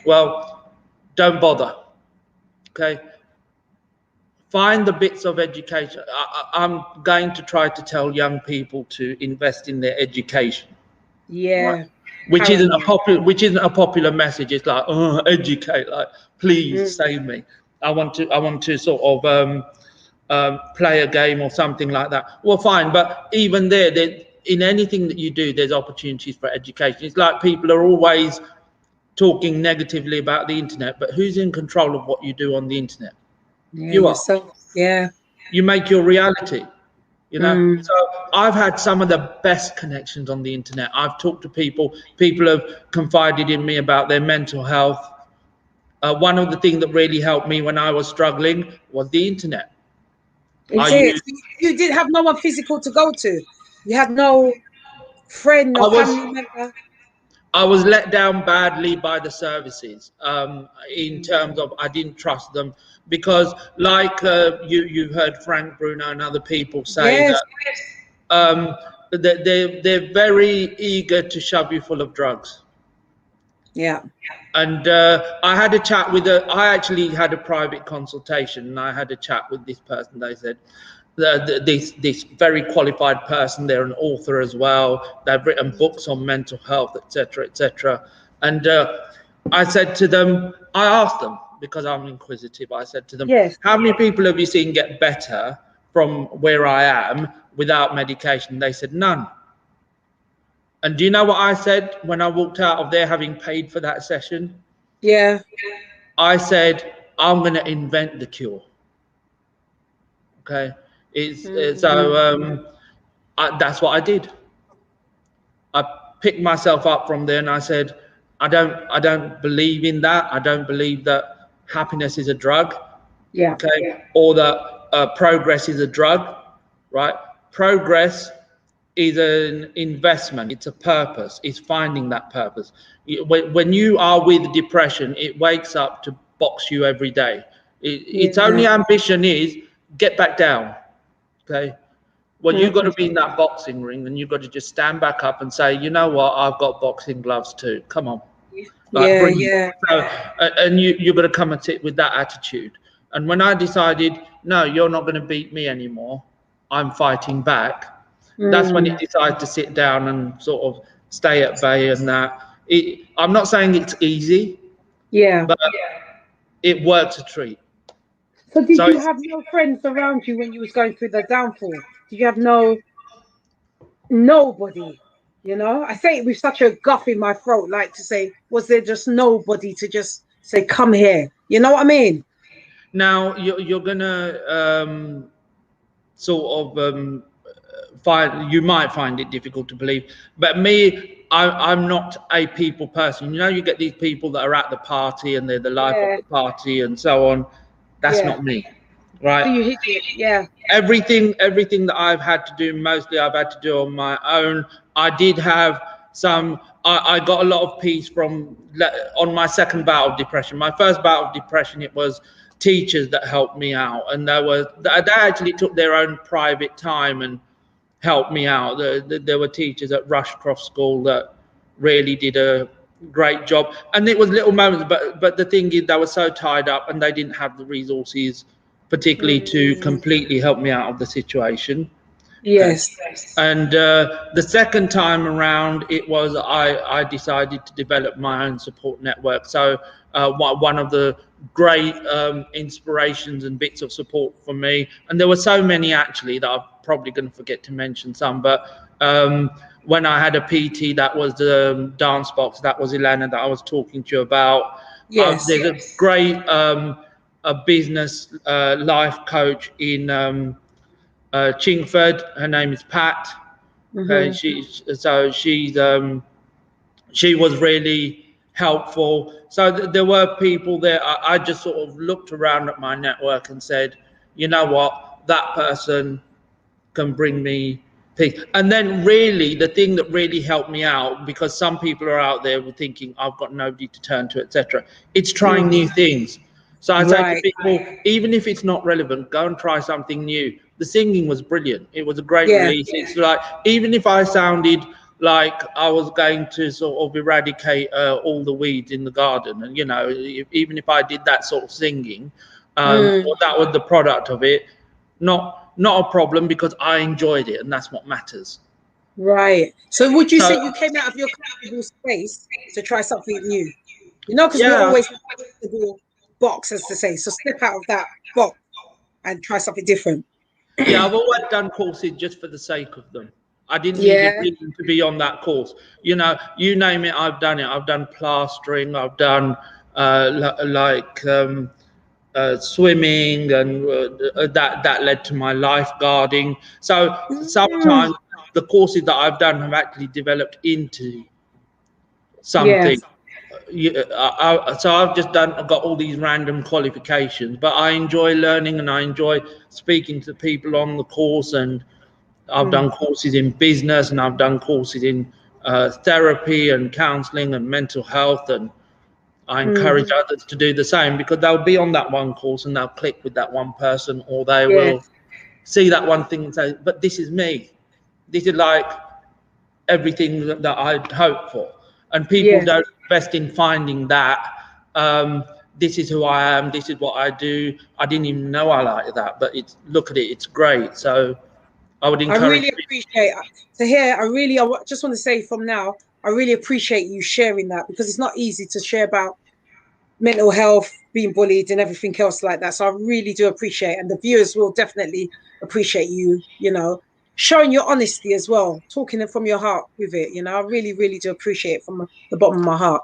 Well, don't bother. Okay. Find the bits of education. I'm going to try to tell young people to invest in their education. Yeah. Right? Which isn't a popular message. It's like, oh, educate, like, please save me. I want to sort of play a game or something like that. Well, fine, but even there, in anything that you do, there's opportunities for education. It's like people are always talking negatively about the internet, but who's in control of what you do on the internet? You are. You make your reality. You know, so I've had some of the best connections on the internet. I've talked to people have confided in me about their mental health. One of the things that really helped me when I was struggling was the internet. You didn't have no one physical to go to. You had no friend or family member. I was let down badly by the services in terms of I didn't trust them because, like you heard Frank Bruno and other people say that they're very eager to shove you full of drugs. Yeah. And I had a chat with I actually had a private consultation and I had a chat with this person. They said, this very qualified person, they're an author as well. They've written books on mental health, etc., etc. And I said to them, I asked them, because I'm inquisitive, I said to them, how many people have you seen get better from where I am without medication? They said, none. And do you know what I said when I walked out of there having paid for that session? Yeah. I said, I'm going to invent the cure. Okay. That's what I did. I picked myself up from there and I said, I don't believe in that. I don't believe that happiness is a drug. Yeah. Okay. Or that progress is a drug, right? Progress is an investment. It's a purpose. It's finding that purpose. When you are with depression, it wakes up to box you every day. Its only ambition is get back down. Okay. Well, you've got to be in that boxing ring and you've got to just stand back up and say, you know what, I've got boxing gloves too. Come on. So, and you've got to come and sit with that attitude. And when I decided, no, you're not going to beat me anymore, I'm fighting back. That's when it decided to sit down and sort of stay at bay and that. I'm not saying it's easy, but it works a treat. So did So you have no friends around you when you was going through the downfall? Did you have nobody? You know, I say it with such a guff in my throat, like to say, was there just nobody to just say, come here? You know what I mean? now you're gonna sort of you might find it difficult to believe, but me, I'm not a people person. You know, you get these people that are at the party and they're the life of Yeah, the party and so on. That's yeah. not me, So right? you hit it, yeah. Everything that I've had to do, mostly I've had to do on my own. I did have some. I got a lot of peace from on my second bout of depression. My first bout of depression, it was teachers that helped me out, and they actually took their own private time and helped me out. There were teachers at Rushcroft School that really did a great job, and it was little moments. But the thing is, they were so tied up, and they didn't have the resources, particularly to Mm, completely help me out of the situation. Okay. yes. And the second time around, it was I decided to develop my own support network. So one of the great inspirations and bits of support for me, and there were so many actually that I'm probably going to forget to mention some, but when I had a PT, that was the dance box, that was Ilana that I was talking to you about. Yes. There's a great a business life coach in Chingford. Her name is Pat. Okay, Mm-hmm. she was really helpful. So there were people there. I just sort of looked around at my network and said, you know what, that person can bring me peace. And then really the thing that really helped me out, because some people are out there thinking I've got nobody to turn to, etc. It's trying new things. So I say to Right. people, even if it's not relevant, go and try something new. The singing was brilliant. It was a great Yeah. release. It's like, even if I sounded like I was going to sort of eradicate all the weeds in the garden, and you know, even if I did that sort of singing, Mm, or that was the product of it, not a problem, because I enjoyed it, and that's what matters. right. So would you say So you came out of your comfortable space to try something new? You know, because we're yeah, always in a comfortable box, as to say. So step out of that box and try something different. yeah, I've always done courses just for the sake of them. I didn't need a Yeah. reason to be on that course. You know, you name it, I've done it. I've done plastering, I've done swimming, and that led to my lifeguarding. So Mm, sometimes the courses that I've done have actually developed into yeah. something. So I've just I've got all these random qualifications, but I enjoy learning and I enjoy speaking to people on the course. And I've Mm, done courses in business, and I've done courses in therapy and counseling and mental health. And I mm, encourage others to do the same, because they'll be on that one course and they'll click with that one person, or they yeah. will see that one thing and say, but this is me. This is like everything that I'd hoped for. And people Yeah. don't invest in finding that. This is who I am. This is what I do. I didn't even know I like that, but look at it. It's great. So I would I encourage really people. appreciate to hear. Just want to say from now, I really appreciate you sharing that, because it's not easy to share about mental health, being bullied, and everything else like that. So I really do appreciate it. And the viewers will definitely appreciate you, showing your honesty as well, talking it from your heart with it. I really, really do appreciate it from the bottom of my heart.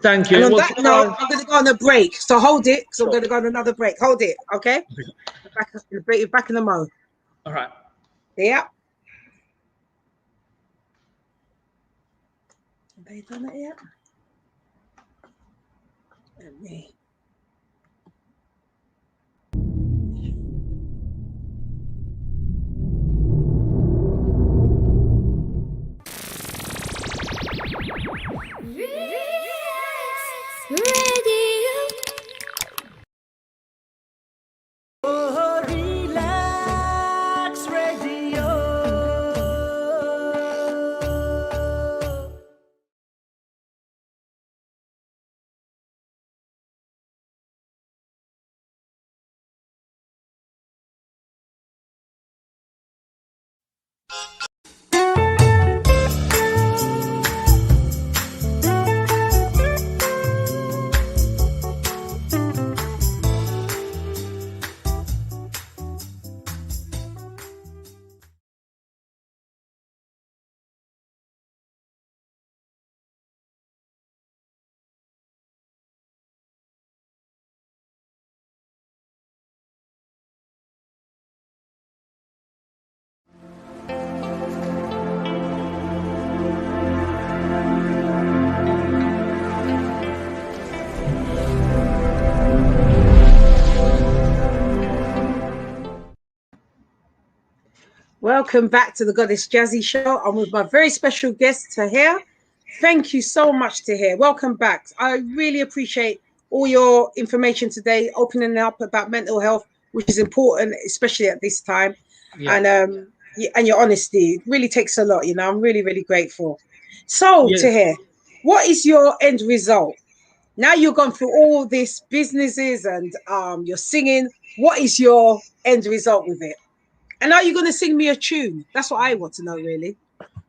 Thank And you. on We'll that note, try. I'm going to go on a break. So hold it, because I'm Sure. going to go on another break. Hold it, okay? Back in the mo. All right. Yeah. Have they done it yet? Let me. Welcome back to the Goddess Jazzy Show. I'm with my very special guest, Tahir. Thank you so much, Tahir. Welcome back. I really appreciate all your information today, opening up about mental health, which is important, especially at this time. Yeah. And your honesty. It really takes a lot, you know. I'm really, really grateful. So, Yes. Tahir, what is your end result? Now you've gone through all these businesses and you're singing. What is your end result with it? And are you going to sing me a tune? That's what I want to know, really.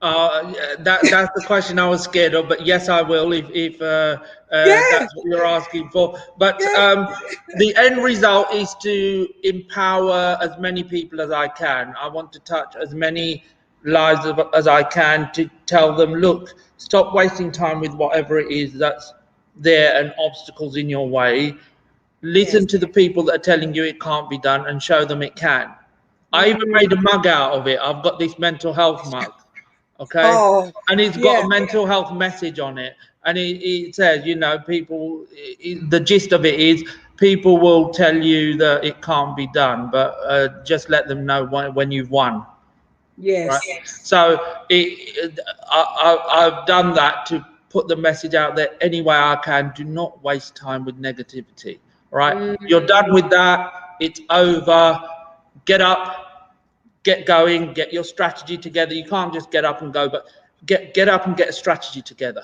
That's the question I was scared of, but yes, I will if Yeah. that's what you're asking for. But Yeah. the end result is to empower as many people as I can. I want to touch as many lives as I can to tell them, look, stop wasting time with whatever it is that's there and obstacles in your way. Listen to the people that are telling you it can't be done and show them it can. I even made a mug out of it. I've got this mental health mug. Okay. Oh, and it's yeah. got a mental health message on it. And it says, you know, people, the gist of it is people will tell you that it can't be done, but just let them know when you've won. Yes. Right? So I've done that to put the message out there any way I can. Do not waste time with negativity. Right? You're done with that. It's over. Get up. Get going, get your strategy together. You can't just get up and go, but get up and get a strategy together,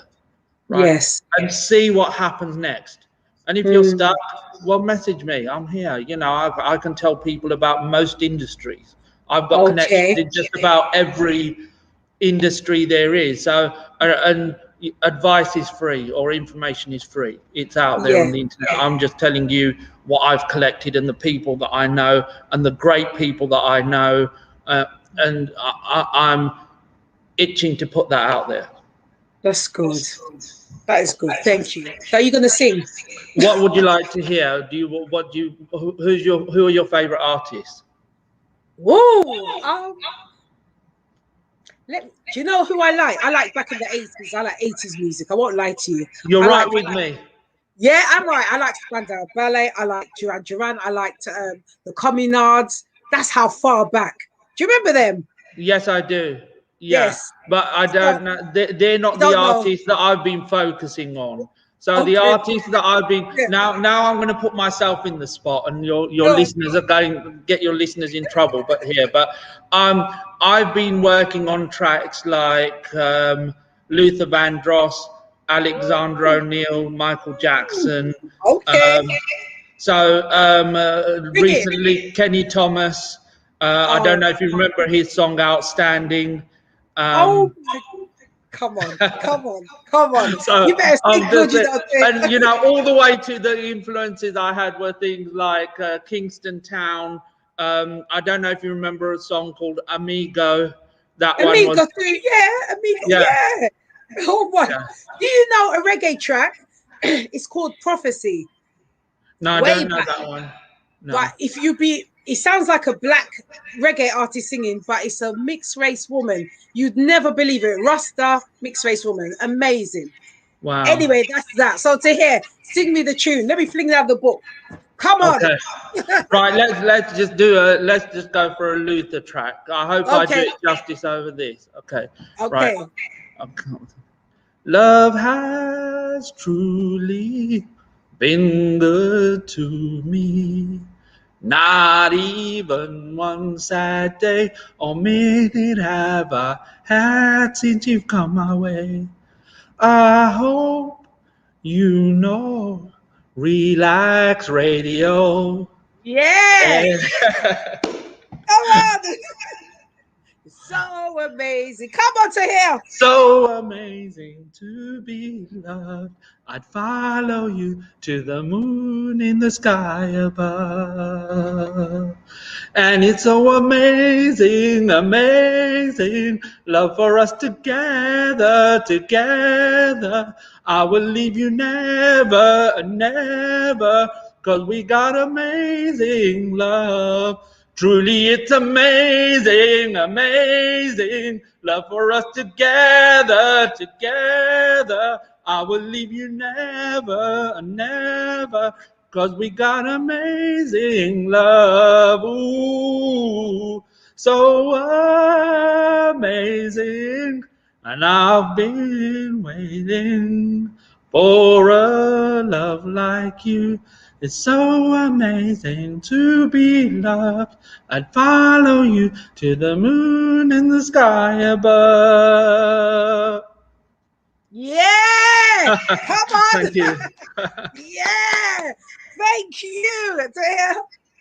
right? Yes. And see what happens next. And if you're stuck, well, message me. I'm here. You know, I can tell people about most industries. I've got connections in just about every industry there is. So, and advice is free or information is free. It's out there on the internet. I'm just telling you what I've collected and the people that I know and the great people that I know. And I'm itching to put that out there. That's good. That is good. Thank you. So, are you going to sing? What would you like to hear? Who are your favorite artists? Whoa. Do you know who I like? I like back in the 80s. I like 80s music. I won't lie to you. You're right with me. Yeah, I'm right. I like Spandau Ballet. I like Duran Duran. I liked the Communards. That's how far back. Do you remember them? Yes, I do. Yeah. Yes. But I don't know. They're not the artists that I've been focusing on. So the artists that I've been now I'm going to put myself in the spot, and your listeners are going to get your listeners in trouble. But I've been working on tracks like Luther Vandross, Alexander O'Neill, Michael Jackson. Recently Kenny Thomas. I don't know if you remember his song "Outstanding." Come on. So You better speak good, and you know, all the way to the influences I had were things like Kingston Town. I don't know if you remember a song called Amigo. Amigo too, Amigo, yeah. Oh my! Yeah. Do you know a reggae track? It's called Prophecy. No, I don't know that one. No. But it sounds like a black reggae artist singing, but it's a mixed race woman. You'd never believe it. Rasta, mixed race woman. Amazing. Wow. Anyway, that's that. So Tahir, sing me the tune. Let me fling out the book. Come on. Okay. Right, let's just go for a Luther track. I hope I do it justice over this. Okay. Okay. Right. Love has truly been good to me. Not even one sad day or minute have I had since you've come my way. I hope you know Relax Radio. Yeah. Come on. So amazing. Come on, Tahir. So amazing to be loved. I'd follow you to the moon in the sky above. And it's so amazing, amazing. Love for us together. I will leave you never, never. 'Cause we got amazing love. Truly, it's amazing, amazing. Love for us together. I will leave you never, never. 'Cause we got amazing love. Ooh. so amazing. And I've been waiting for a love like you. It's so amazing to be loved. I'd follow you to the moon and the sky above. Yeah, come on. Thank you. Yeah, thank you. Tahir.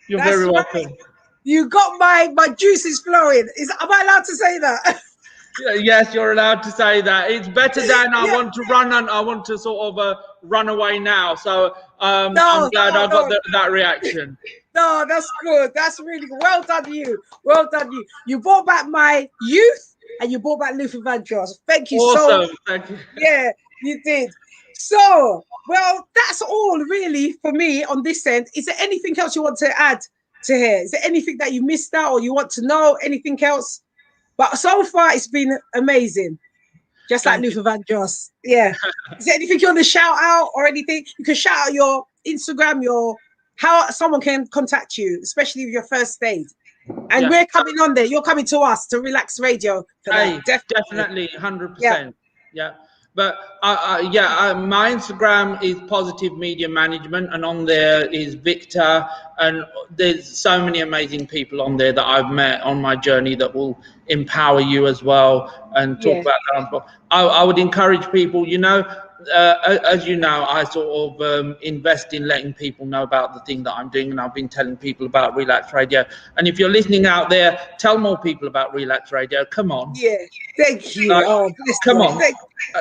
You're That's very right. welcome. You got my juices flowing. Am I allowed to say that? Yes, you're allowed to say that. It's better than I Yeah. want to run and I want to sort of run away now. So I'm No, glad I got that reaction. No, that's good. That's really good. Well done, you. Well done, you. You brought back my youth and you brought back Luther Vandross. Thank you so much. Thank you. Yeah, you did. So, well, that's all really for me on this end. Is there anything else you want to add to here? Is there anything that you missed out or you want to know? Anything else? But so far, it's been amazing. Just like Luther Vandross. Yeah. Is there anything you want to shout out or anything? You can shout out your Instagram, how someone can contact you, especially with your first date. And we're coming on there. You're coming to us to Relax Radio. Hey, definitely, 100%. Yeah. But my Instagram is Positive Media Management, and on there is Victor, and there's so many amazing people on there that I've met on my journey that will empower you as well and talk about that. I would encourage people, as you know, I sort of invest in letting people know about the thing that I'm doing, and I've been telling people about Relax Radio. And if you're listening out there, tell more people about Relax Radio. Come on. Yeah, thank you. Come on.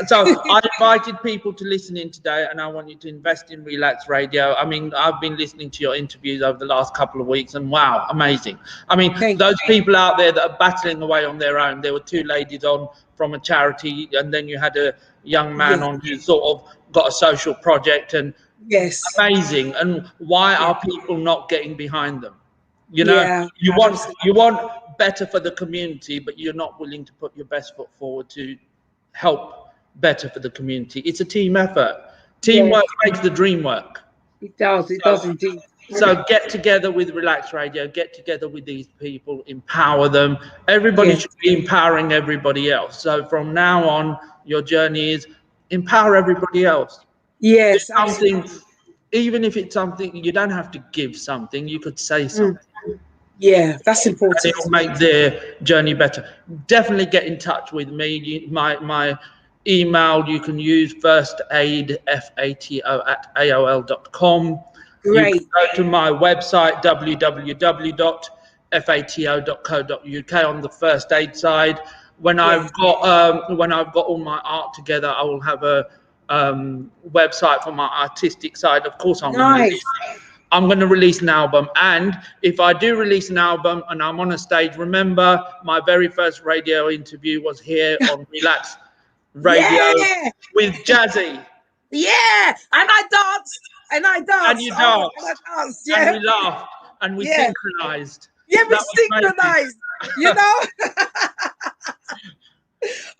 So I invited people to listen in today, and I want you to invest in Relax Radio. I mean, I've been listening to your interviews over the last couple of weeks, and wow, amazing. I mean, those people out there that are battling away on their own. There were two ladies on from a charity, and then you had a young man on who sort of got a social project, and amazing. And why are people not getting behind them? You want better for the community, but you're not willing to put your best foot forward to help better for the community. It's a team effort. Teamwork makes the dream work. It does indeed. So get together with Relax Radio, get together with these people, empower them. Everybody should be empowering everybody else. So from now on, your journey is empower everybody else. Yes. Something, even if it's something, you don't have to give something, you could say something. Yeah, that's important. It will make their journey better. Definitely get in touch with me. My email you can use firstaidfato@aol.com. Great. You can go to my website www.fato.co.uk on the first aid side. When I've got all my art together, I will have a website for my artistic side. Of course, I'm going to release an album, and if I do release an album and I'm on a stage, remember my very first radio interview was here on Relax Radio with Jazzy. Yeah, and I danced. And you danced. And we laughed. And we synchronized. Yeah, we synchronized.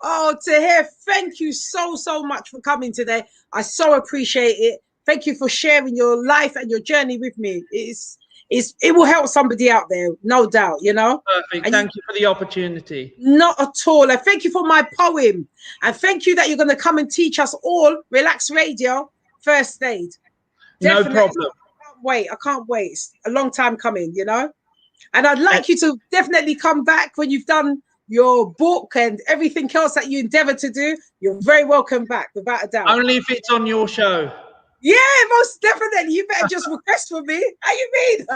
Oh, Tahir, thank you so much for coming today. I so appreciate it. Thank you for sharing your life and your journey with me. It will help somebody out there, no doubt, Perfect. Thank you for the opportunity. Not at all. And thank you for my poem. And thank you that you're going to come and teach us all Relax Radio First Aid. Definitely. No problem. I can't wait. It's a long time coming, And I'd like you to definitely come back when you've done your book and everything else that you endeavor to do. You're very welcome back, without a doubt. Only if it's on your show. Yeah, most definitely. You better just request for me. How you mean?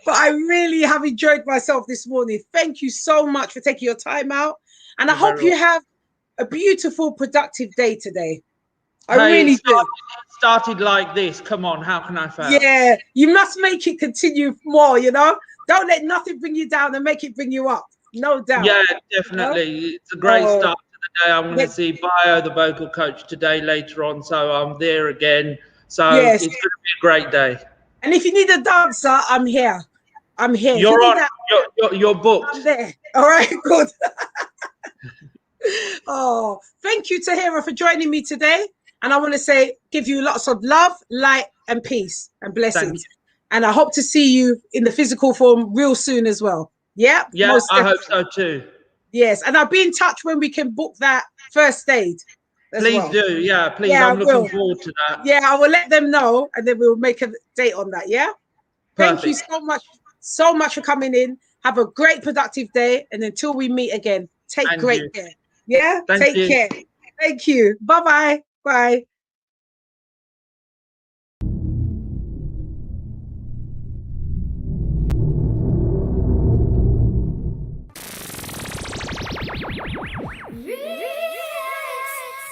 But I really have enjoyed myself this morning. Thank you so much for taking your time out. And I hope you have a beautiful, productive day today. I really do. It started like this. Come on, how can I fail? Yeah, you must make it continue more, Don't let nothing bring you down and make it bring you up. No doubt. Yeah, definitely. It's a great start to the day. I'm going to see Bio, the vocal coach, today later on. So I'm there again. So it's going to be a great day. And if you need a dancer, I'm here. You're booked. I'm there. All right, good. Oh, thank you, Tahira, for joining me today. And I want to give you lots of love, light, and peace and blessings. And I hope to see you in the physical form real soon as well. Yeah? Yeah, most I hope definitely. so too. Yes, and I'll be in touch when we can book that first aid as Please well. do. Yeah, please. Yeah, I'm I looking will. forward to that. Yeah, I will let them know, and then we'll make a date on that. Yeah. Thank you Perfect. so much for coming in. Have a great productive day, and until we meet again, take And great you. care. Yeah, Thank take you. care. Thank you. Bye-bye. Bye.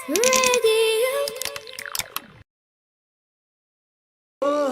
Ready.